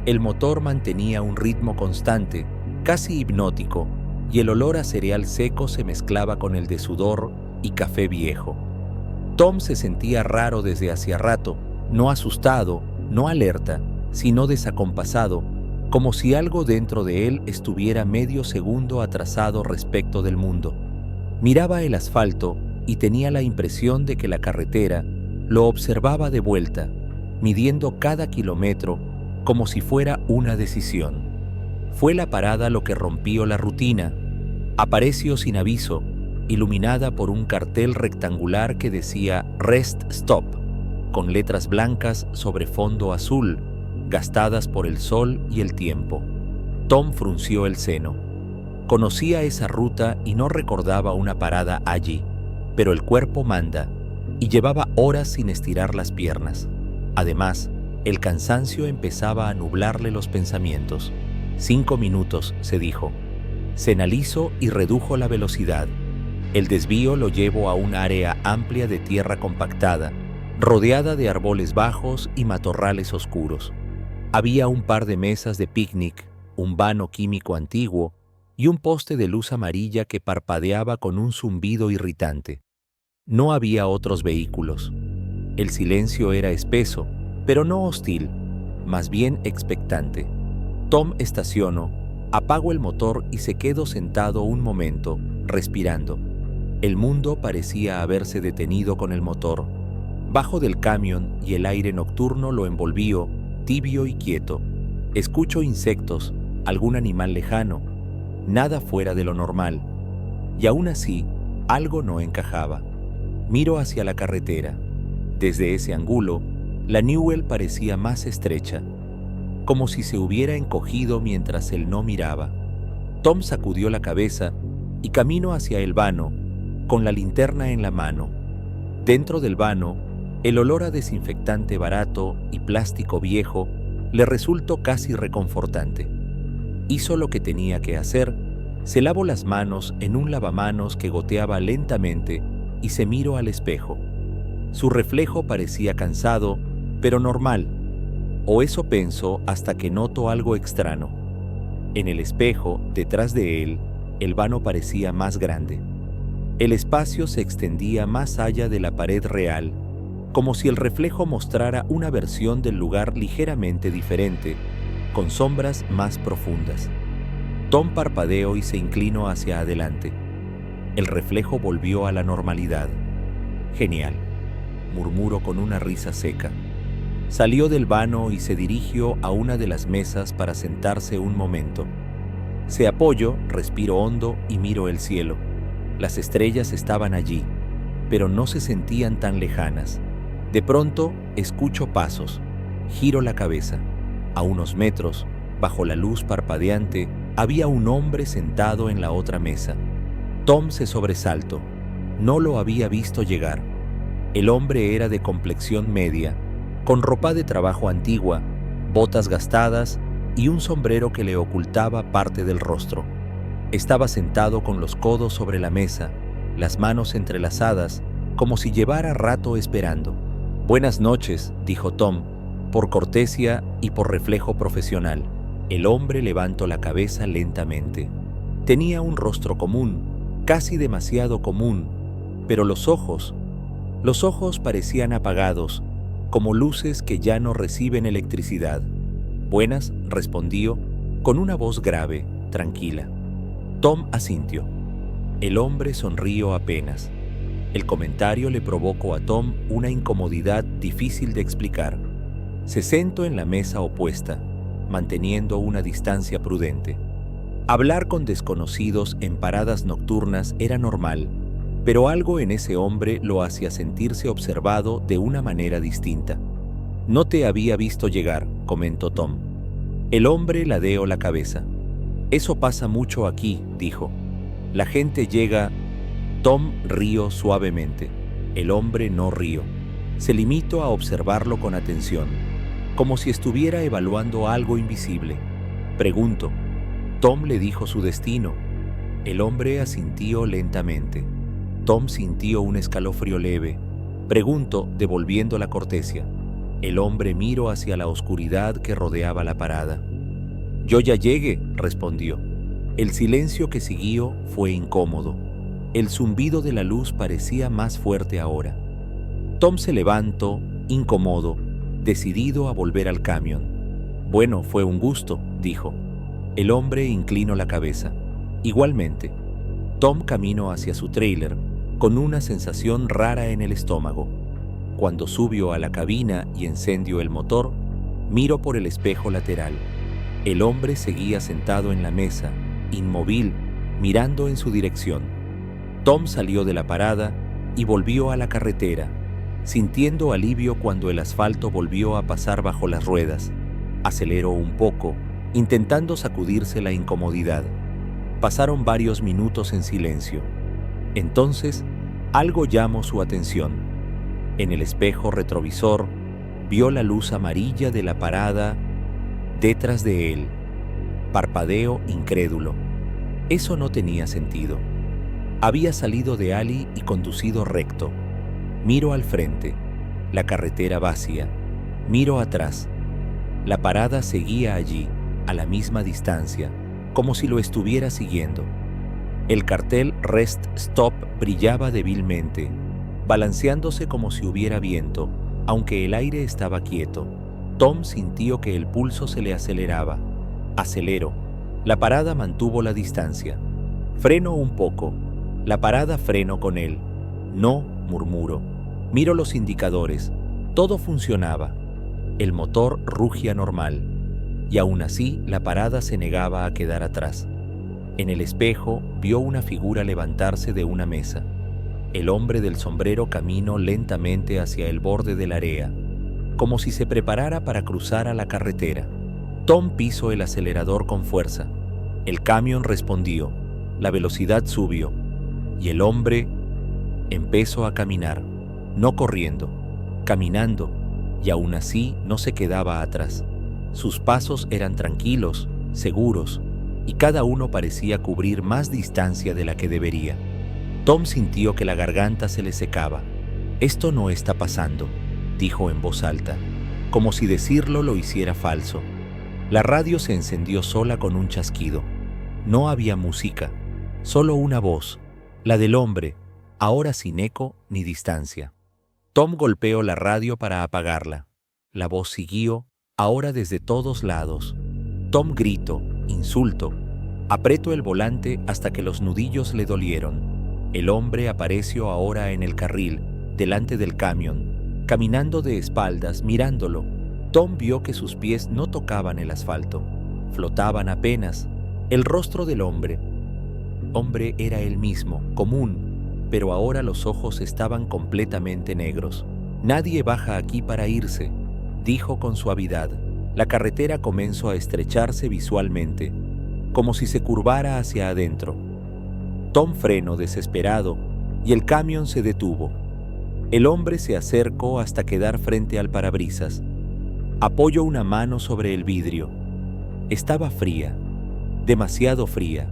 Speaker 1: El motor mantenía un ritmo constante, casi hipnótico, y el olor a cereal seco se mezclaba con el de sudor y café viejo. Tom se sentía raro desde hacía rato, no asustado, no alerta, sino desacompasado, como si algo dentro de él estuviera medio segundo atrasado respecto del mundo. Miraba el asfalto y tenía la impresión de que la carretera lo observaba de vuelta, midiendo cada kilómetro como si fuera una decisión. Fue la parada lo que rompió la rutina. Apareció sin aviso, iluminada por un cartel rectangular que decía Rest Stop, con letras blancas sobre fondo azul, gastadas por el sol y el tiempo. Tom frunció el ceno. Conocía esa ruta y no recordaba una parada allí, pero el cuerpo manda, y llevaba horas sin estirar las piernas. Además, el cansancio empezaba a nublarle los pensamientos. 5 minutos, se dijo. Señalizó y redujo la velocidad. El desvío lo llevó a un área amplia de tierra compactada, rodeada de árboles bajos y matorrales oscuros. Había un par de mesas de picnic, un vano químico antiguo y un poste de luz amarilla que parpadeaba con un zumbido irritante. No había otros vehículos. El silencio era espeso, pero no hostil, más bien expectante. Tom estacionó, apagó el motor y se quedó sentado un momento, respirando. El mundo parecía haberse detenido con el motor. Bajo del camión y el aire nocturno lo envolvió, tibio y quieto. Escucho insectos, algún animal lejano, nada fuera de lo normal. Y aún así, algo no encajaba. Miro hacia la carretera. Desde ese ángulo, la Newell parecía más estrecha, como si se hubiera encogido mientras él no miraba. Tom sacudió la cabeza y caminó hacia el vano, con la linterna en la mano. Dentro del vano, el olor a desinfectante barato y plástico viejo le resultó casi reconfortante. Hizo lo que tenía que hacer, se lavó las manos en un lavamanos que goteaba lentamente y se miró al espejo. Su reflejo parecía cansado, pero normal, o eso pensó hasta que notó algo extraño. En el espejo, detrás de él, el vano parecía más grande. El espacio se extendía más allá de la pared real, como si el reflejo mostrara una versión del lugar ligeramente diferente, con sombras más profundas. Tom parpadeó y se inclinó hacia adelante. El reflejo volvió a la normalidad. Genial, murmuró con una risa seca. Salió del vano y se dirigió a una de las mesas para sentarse un momento. Se apoyó, respiró hondo y miró el cielo. Las estrellas estaban allí, pero no se sentían tan lejanas. De pronto, escucho pasos. Giro la cabeza. A unos metros, bajo la luz parpadeante, había un hombre sentado en la otra mesa. Tom se sobresaltó. No lo había visto llegar. El hombre era de complexión media, con ropa de trabajo antigua, botas gastadas y un sombrero que le ocultaba parte del rostro. Estaba sentado con los codos sobre la mesa, las manos entrelazadas, como si llevara rato esperando. «Buenas noches», dijo Tom, por cortesía y por reflejo profesional. El hombre levantó la cabeza lentamente. Tenía un rostro común, casi demasiado común, pero los ojos parecían apagados, como luces que ya no reciben electricidad. «Buenas», respondió, con una voz grave, tranquila. Tom asintió. El hombre sonrió apenas. El comentario le provocó a Tom una incomodidad difícil de explicar. Se sentó en la mesa opuesta, manteniendo una distancia prudente. Hablar con desconocidos en paradas nocturnas era normal, pero algo en ese hombre lo hacía sentirse observado de una manera distinta. «No te había visto llegar», comentó Tom. El hombre ladeó la cabeza. «Eso pasa mucho aquí», dijo. «La gente llega». Tom rió suavemente. El hombre no rió. Se limitó a observarlo con atención, como si estuviera evaluando algo invisible. «Pregunto». Tom le dijo su destino. El hombre asintió lentamente. Tom sintió un escalofrío leve. «Pregunto», devolviendo la cortesía. El hombre miró hacia la oscuridad que rodeaba la parada. «Yo ya llegué», respondió. El silencio que siguió fue incómodo. El zumbido de la luz parecía más fuerte ahora. Tom se levantó, incómodo, decidido a volver al camión. «Bueno, fue un gusto», dijo. El hombre inclinó la cabeza. Igualmente. Tom caminó hacia su tráiler, con una sensación rara en el estómago. Cuando subió a la cabina y encendió el motor, miró por el espejo lateral. El hombre seguía sentado en la mesa, inmóvil, mirando en su dirección. Tom salió de la parada y volvió a la carretera, sintiendo alivio cuando el asfalto volvió a pasar bajo las ruedas. Aceleró un poco, intentando sacudirse la incomodidad. Pasaron varios minutos en silencio. Entonces, algo llamó su atención. En el espejo retrovisor, vio la luz amarilla de la parada detrás de él. Parpadeó incrédulo. Eso no tenía sentido. Había salido de Ali y conducido recto. Miró al frente, la carretera vacía. Miró atrás. La parada seguía allí, a la misma distancia, como si lo estuviera siguiendo. El cartel Rest Stop brillaba débilmente, balanceándose como si hubiera viento, aunque el aire estaba quieto. Tom sintió que el pulso se le aceleraba. Aceleró. La parada mantuvo la distancia. Frenó un poco. La parada frenó con él. «No», murmuró. Miró los indicadores. Todo funcionaba. El motor rugía normal. Y aún así la parada se negaba a quedar atrás. En el espejo vio una figura levantarse de una mesa. El hombre del sombrero caminó lentamente hacia el borde de la área, como si se preparara para cruzar a la carretera. Tom pisó el acelerador con fuerza. El camión respondió. La velocidad subió. Y el hombre empezó a caminar, no corriendo, caminando, y aún así no se quedaba atrás. Sus pasos eran tranquilos, seguros, y cada uno parecía cubrir más distancia de la que debería. Tom sintió que la garganta se le secaba. «Esto no está pasando», dijo en voz alta, como si decirlo lo hiciera falso. La radio se encendió sola con un chasquido. No había música, solo una voz, la del hombre, ahora sin eco ni distancia. Tom golpeó la radio para apagarla. La voz siguió, ahora desde todos lados. Tom gritó, insulto. Apretó el volante hasta que los nudillos le dolieron. El hombre apareció ahora en el carril, delante del camión, caminando de espaldas, mirándolo. Tom vio que sus pies no tocaban el asfalto. Flotaban apenas. El rostro del hombre era el mismo, común, pero ahora los ojos estaban completamente negros. «Nadie baja aquí para irse», dijo con suavidad. La carretera comenzó a estrecharse visualmente, como si se curvara hacia adentro. Tom frenó desesperado y el camión se detuvo. El hombre se acercó hasta quedar frente al parabrisas. Apoyó una mano sobre el vidrio. Estaba fría, demasiado fría.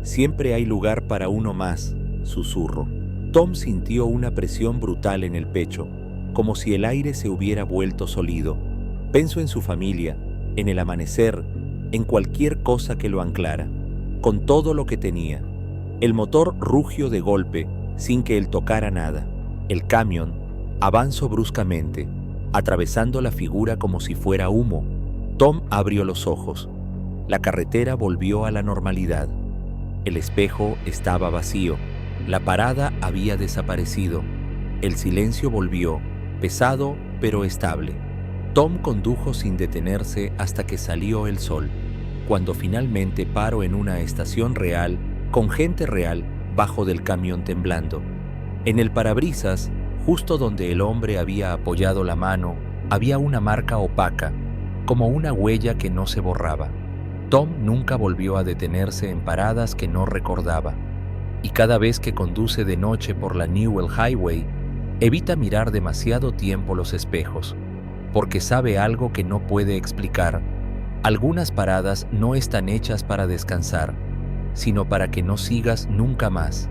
Speaker 1: «Siempre hay lugar para uno más», susurró. Tom sintió una presión brutal en el pecho, como si el aire se hubiera vuelto sólido. Pensó en su familia, en el amanecer, en cualquier cosa que lo anclara, con todo lo que tenía. El motor rugió de golpe, sin que él tocara nada. El camión avanzó bruscamente, atravesando la figura como si fuera humo. Tom abrió los ojos. La carretera volvió a la normalidad. El espejo estaba vacío. La parada había desaparecido. El silencio volvió, pesado pero estable. Tom condujo sin detenerse hasta que salió el sol, cuando finalmente paró en una estación real, con gente real, bajo del camión temblando. En el parabrisas, justo donde el hombre había apoyado la mano, había una marca opaca, como una huella que no se borraba. Tom nunca volvió a detenerse en paradas que no recordaba, y cada vez que conduce de noche por la Newell Highway, evita mirar demasiado tiempo los espejos, porque sabe algo que no puede explicar. Algunas paradas no están hechas para descansar, sino para que no sigas nunca más.